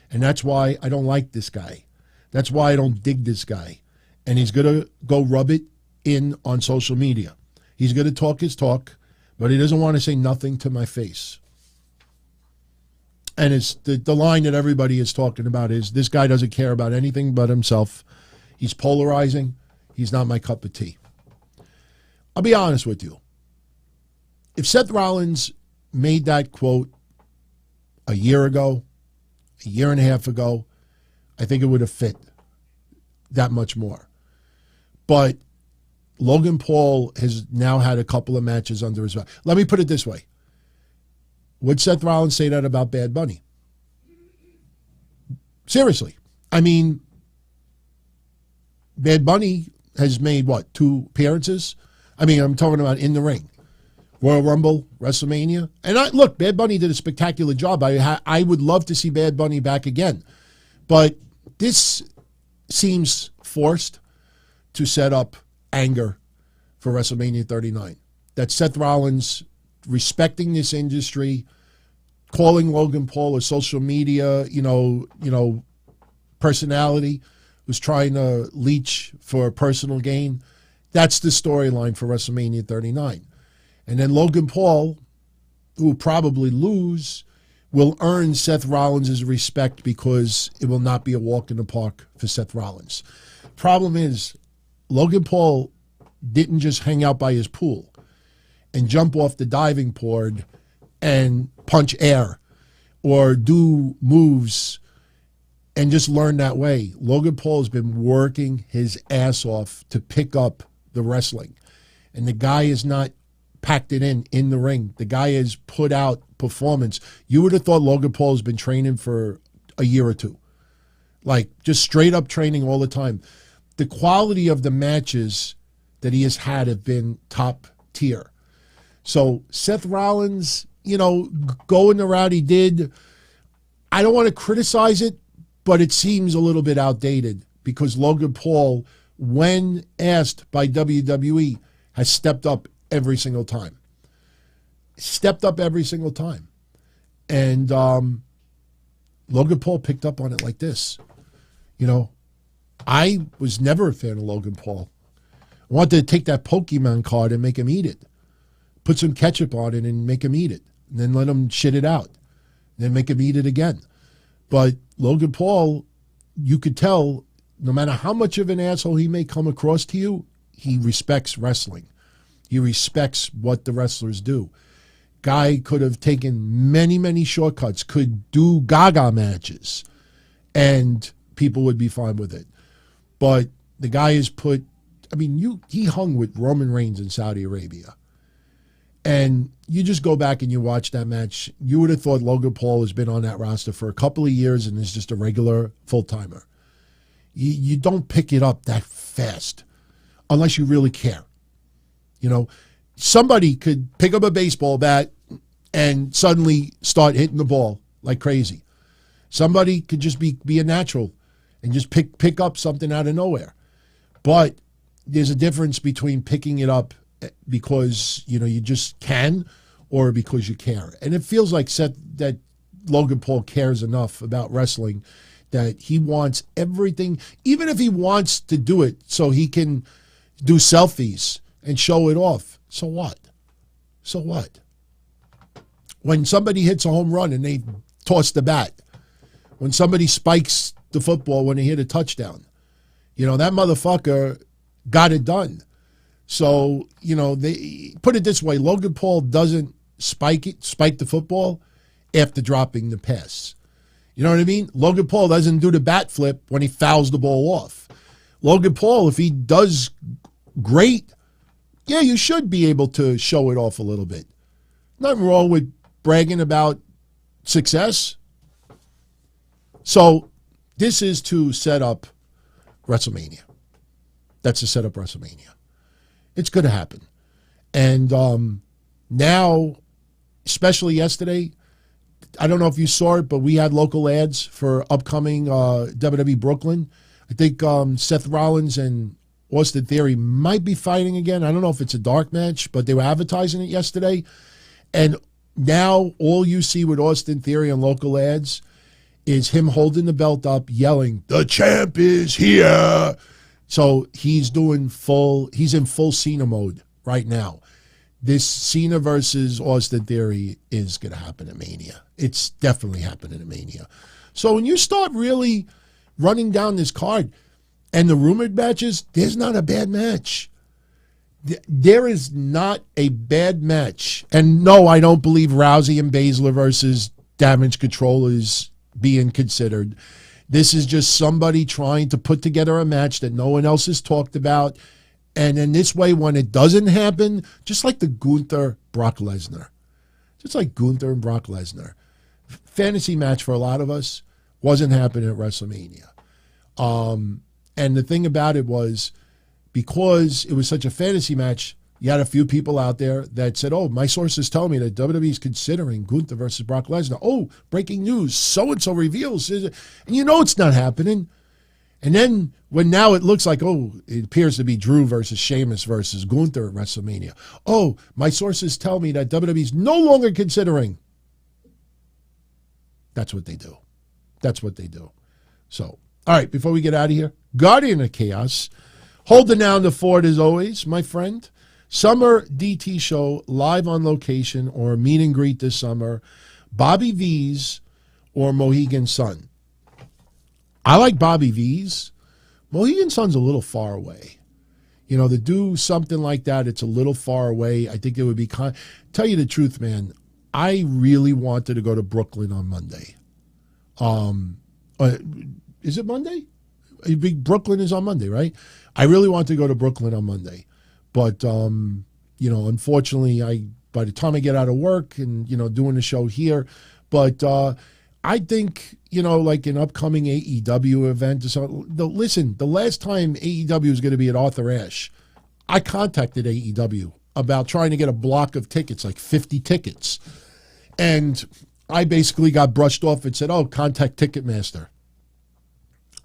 And that's why I don't like this guy. That's why I don't dig this guy. And he's going to go rub it in on social media. He's going to talk his talk, but he doesn't want to say nothing to my face. And it's the line that everybody is talking about is this guy doesn't care about anything but himself. He's polarizing. He's not my cup of tea. I'll be honest with you. If Seth Rollins made that quote a year ago, a year and a half ago, I think it would have fit that much more. But Logan Paul has now had a couple of matches under his belt. Let me put it this way. Would Seth Rollins say that about Bad Bunny? Seriously. I mean, Bad Bunny has made, what, 2 appearances? I mean, I'm talking about in the ring. Royal Rumble, WrestleMania. And look, Bad Bunny did a spectacular job. I would love to see Bad Bunny back again. But this seems forced to set up anger for WrestleMania 39. That Seth Rollins, respecting this industry, calling Logan Paul a social media, personality who's trying to leech for personal gain. That's the storyline for WrestleMania 39. And then Logan Paul, who will probably lose, will earn Seth Rollins' respect because it will not be a walk in the park for Seth Rollins. Problem is, Logan Paul didn't just hang out by his pool and jump off the diving board and punch air or do moves and just learn that way. Logan Paul has been working his ass off to pick up the wrestling. And the guy is not packed it in the ring. The guy has put out performance. You would have thought Logan Paul has been training for a year or 2. Like, just straight up training all the time. The quality of the matches that he has had have been top tier. So Seth Rollins, going the route he did, I don't want to criticize it, but it seems a little bit outdated because Logan Paul, when asked by WWE, has stepped up every single time. Stepped up every single time. And Logan Paul picked up on it like this. I was never a fan of Logan Paul. I wanted to take that Pokemon card and make him eat it. Put some ketchup on it and make him eat it. And then let him shit it out. And then make him eat it again. But Logan Paul, you could tell, no matter how much of an asshole he may come across to you, he respects wrestling. He respects what the wrestlers do. Guy could have taken many, many shortcuts, could do Gaga matches, and people would be fine with it. But the guy has put, he hung with Roman Reigns in Saudi Arabia. And you just go back and you watch that match, you would have thought Logan Paul has been on that roster for a couple of years and is just a regular full-timer. You don't pick it up that fast unless you really care. Somebody could pick up a baseball bat and suddenly start hitting the ball like crazy. Somebody could just be a natural and just pick up something out of nowhere. But there's a difference between picking it up because, you just can or because you care. And it feels like that Logan Paul cares enough about wrestling that he wants everything, even if he wants to do it so he can do selfies and show it off. So what? So what? When somebody hits a home run and they toss the bat, when somebody spikes the football when they hit a touchdown, that motherfucker got it done. So, they put it this way, Logan Paul doesn't spike the football after dropping the pass. You know what I mean? Logan Paul doesn't do the bat flip when he fouls the ball off. Logan Paul, if he does great, yeah, you should be able to show it off a little bit. Nothing wrong with bragging about success. So this is to set up WrestleMania. That's to set up WrestleMania. It's going to happen. And now, especially yesterday, I don't know if you saw it, but we had local ads for upcoming WWE Brooklyn. I think Seth Rollins and Austin Theory might be fighting again. I don't know if it's a dark match, but they were advertising it yesterday. And now all you see with Austin Theory on local ads is him holding the belt up, yelling, "The champ is here." So he's in full Cena mode right now. This Cena versus Austin Theory is going to happen at Mania. It's definitely happening at Mania. So when you start really running down this card and the rumored matches, there's not a bad match. There is not a bad match. And no, I don't believe Rousey and Baszler versus Damage Control is being considered. This is just somebody trying to put together a match that no one else has talked about. And in this way, when it doesn't happen, just like the Gunther, Brock Lesnar. Just like Gunther and Brock Lesnar. Fantasy match for a lot of us. Wasn't happening at WrestleMania. And the thing about it was, because it was such a fantasy match, you had a few people out there that said, oh, my sources tell me that WWE is considering Gunther versus Brock Lesnar. Oh, breaking news, so-and-so reveals. And you know it's not happening. And then when now it looks like, oh, it appears to be Drew versus Sheamus versus Gunther at WrestleMania. Oh, my sources tell me that WWE is no longer considering. That's what they do. That's what they do. So, all right, before we get out of here, Guardian of Chaos, holding down the fort as always, my friend. Summer DT show live on location or meet and greet this summer. Bobby V's or Mohegan Sun. I like Bobby V's. Mohegan Sun's a little far away. You know, to do something like that, it's a little far away. I think it would be tell you the truth, man, I really wanted to go to Brooklyn on Monday. Is it Monday? Brooklyn is on Monday, right? I really want to go to Brooklyn on Monday. But, you know, unfortunately, by the time I get out of work and, you know, doing the show here, but I think, you know, like an upcoming AEW event or something. Listen, the last time AEW was going to be at Arthur Ashe, I contacted AEW about trying to get a block of tickets, like 50 tickets. And I basically got brushed off and said, oh, contact Ticketmaster.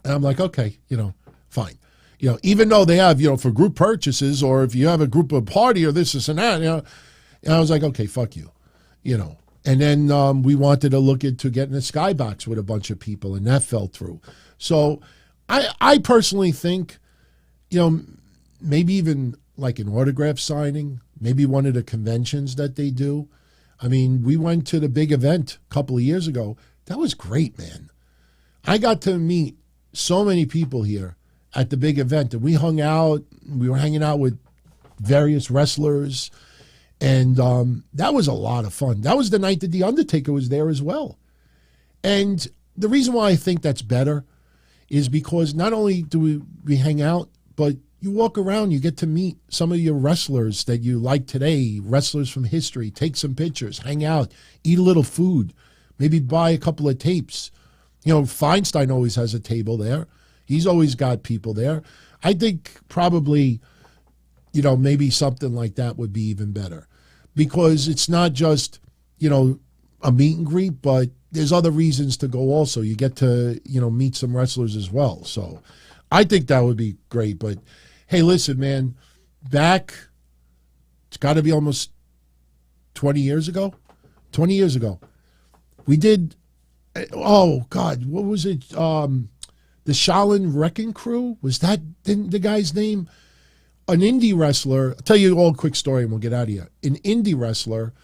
And I'm like, okay, you know, fine. You know, even though they have, you know, for group purchases or if you have a group of party or this and that, you know, and I was like, okay, fuck you, you know. And then we wanted to look into getting a skybox with a bunch of people, and that fell through. So I personally think, you know, maybe even like an autograph signing, maybe one of the conventions that they do. I mean, we went to the big event a couple of years ago. That was great, man. I got to meet so many people here at the big event, and we hung out. We were hanging out with various wrestlers, and that was a lot of fun. That was the night that The Undertaker was there as well. And the reason why I think that's better is because not only do we hang out, but you walk around, you get to meet some of your wrestlers that you like today, wrestlers from history, take some pictures, hang out, eat a little food, maybe buy a couple of tapes. You know, Feinstein always has a table there. He's always got people there. I think probably, you know, maybe something like that would be even better, because it's not just, you know, a meet and greet, but there's other reasons to go also. You get to, you know, meet some wrestlers as well. So I think that would be great. But hey, listen, man, it's got to be almost 20 years ago. 20 years ago. We did, oh God, what was it? The Shaolin Wrecking Crew? Was that the guy's name? An indie wrestler, I'll tell you all a quick story and we'll get out of here. An indie wrestler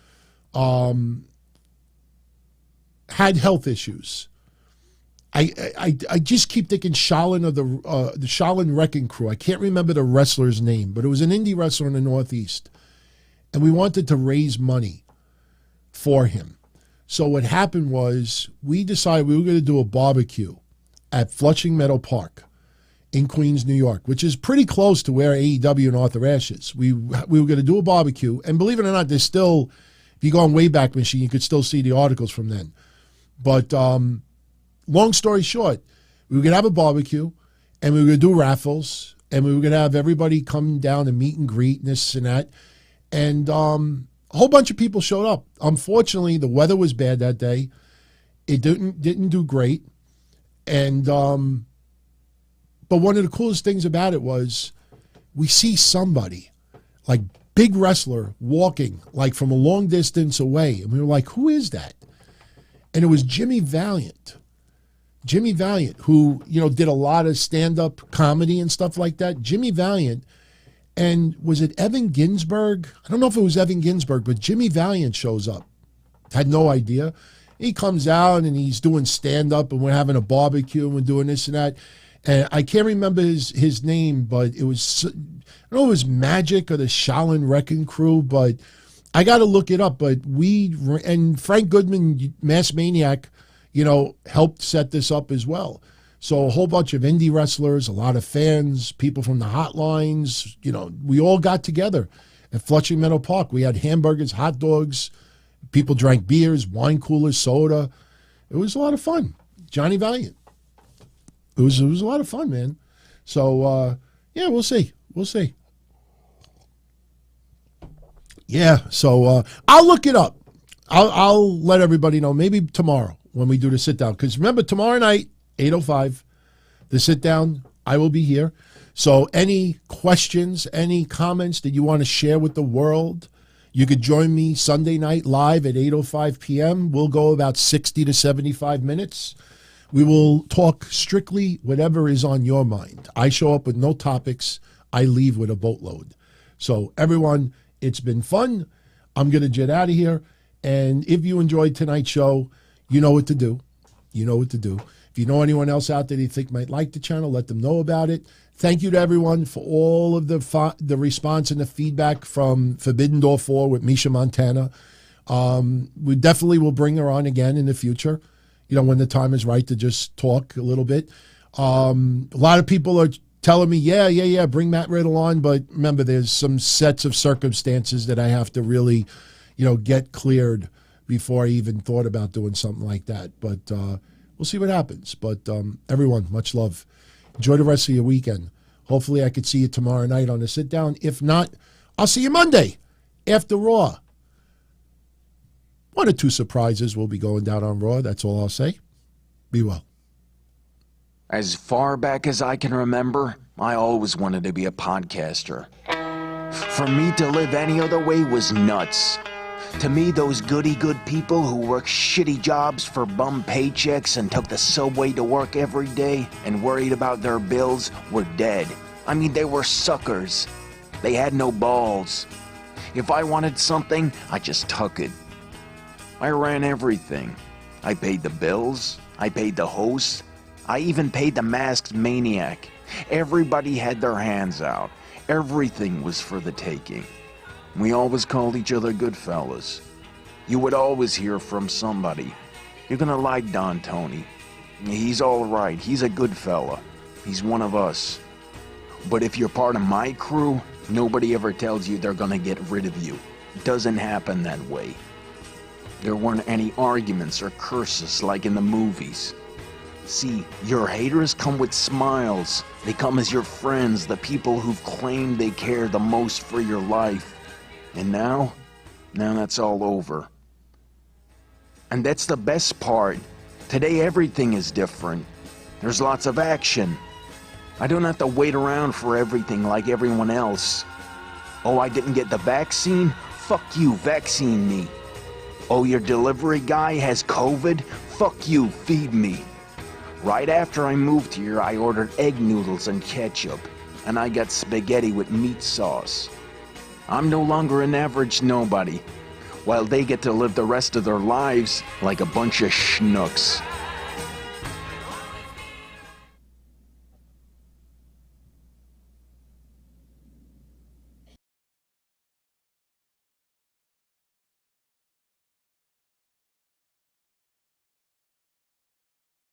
had health issues. I just keep thinking Shaolin of the Shaolin Wrecking Crew. I can't remember the wrestler's name, but it was an indie wrestler in the Northeast. And we wanted to raise money for him. So what happened was we decided we were going to do a barbecue at Flushing Meadow Park in Queens, New York, which is pretty close to where AEW and Arthur Ashe is. We were going to do a barbecue, and believe it or not, there's still, if you go on Wayback Machine, you could still see the articles from then. But long story short, we were going to have a barbecue, and we were going to do raffles, and we were going to have everybody come down and meet and greet and this and that. And a whole bunch of people showed up. Unfortunately, the weather was bad that day. It didn't do great. And but one of the coolest things about it was we see somebody, like big wrestler, walking like from a long distance away. And we were like, who is that? And it was Jimmy Valiant. Jimmy Valiant, who, you know, did a lot of stand-up comedy and stuff like that. Jimmy Valiant. And was it Evan Ginsberg? I don't know if it was Evan Ginsberg, but Jimmy Valiant shows up. Had no idea. He comes out and he's doing stand-up and we're having a barbecue and we're doing this and that. And I can't remember his name, but it was, I don't know if it was Magic or the Shaolin Wrecking Crew, but I got to look it up. But and Frank Goodman, Mass Maniac, you know, helped set this up as well. So a whole bunch of indie wrestlers, a lot of fans, people from the hotlines, you know, we all got together at Flushing Meadow Park. We had hamburgers, hot dogs, people drank beers, wine coolers, soda. It was a lot of fun. Johnny Valiant. It was a lot of fun, man. So, yeah, we'll see. We'll see. Yeah, so I'll look it up. I'll let everybody know maybe tomorrow when we do the sit-down. Because remember, tomorrow night, 8:05, the sit-down, I will be here. So any questions, any comments that you want to share with the world, you could join me Sunday night live at 8:05 p.m. We'll go about 60 to 75 minutes. We will talk strictly whatever is on your mind. I show up with no topics. I leave with a boatload. So everyone, it's been fun. I'm going to jet out of here. And if you enjoyed tonight's show, you know what to do. You know what to do. If you know anyone else out there that you think might like the channel, let them know about it. Thank you to everyone for all of the response and the feedback from Forbidden Door 4 with Misha Montana. We definitely will bring her on again in the future, you know, when the time is right to just talk a little bit. A lot of people are telling me, yeah, bring Matt Riddle on. But remember, there's some sets of circumstances that I have to really, you know, get cleared before I even thought about doing something like that. But we'll see what happens. But everyone, much love. Enjoy the rest of your weekend. Hopefully I could see you tomorrow night on the sit-down. If not, I'll see you Monday after Raw. 1 or 2 surprises will be going down on Raw. That's all I'll say. Be well. As far back as I can remember, I always wanted to be a podcaster. For me to live any other way was nuts. To me, those goody-good people who worked shitty jobs for bum paychecks and took the subway to work every day and worried about their bills were dead. I mean, they were suckers. They had no balls. If I wanted something, I just took it. I ran everything. I paid the bills. I paid the host. I even paid the masked maniac. Everybody had their hands out. Everything was for the taking. We always called each other good fellas. You would always hear from somebody. You're gonna like Don Tony. He's all right. He's a good fella. He's one of us. But if you're part of my crew, nobody ever tells you they're gonna get rid of you. It doesn't happen that way. There weren't any arguments or curses like in the movies. See, your haters come with smiles. They come as your friends, the people who've claimed they care the most for your life. And now that's all over. And that's the best part. Today everything is different. There's lots of action. I don't have to wait around for everything like everyone else. Oh, I didn't get the vaccine? Fuck you, vaccine me. Oh, your delivery guy has COVID? Fuck you, feed me. Right after I moved here, I ordered egg noodles and ketchup, and I got spaghetti with meat sauce. I'm no longer an average nobody, while they get to live the rest of their lives like a bunch of schnooks.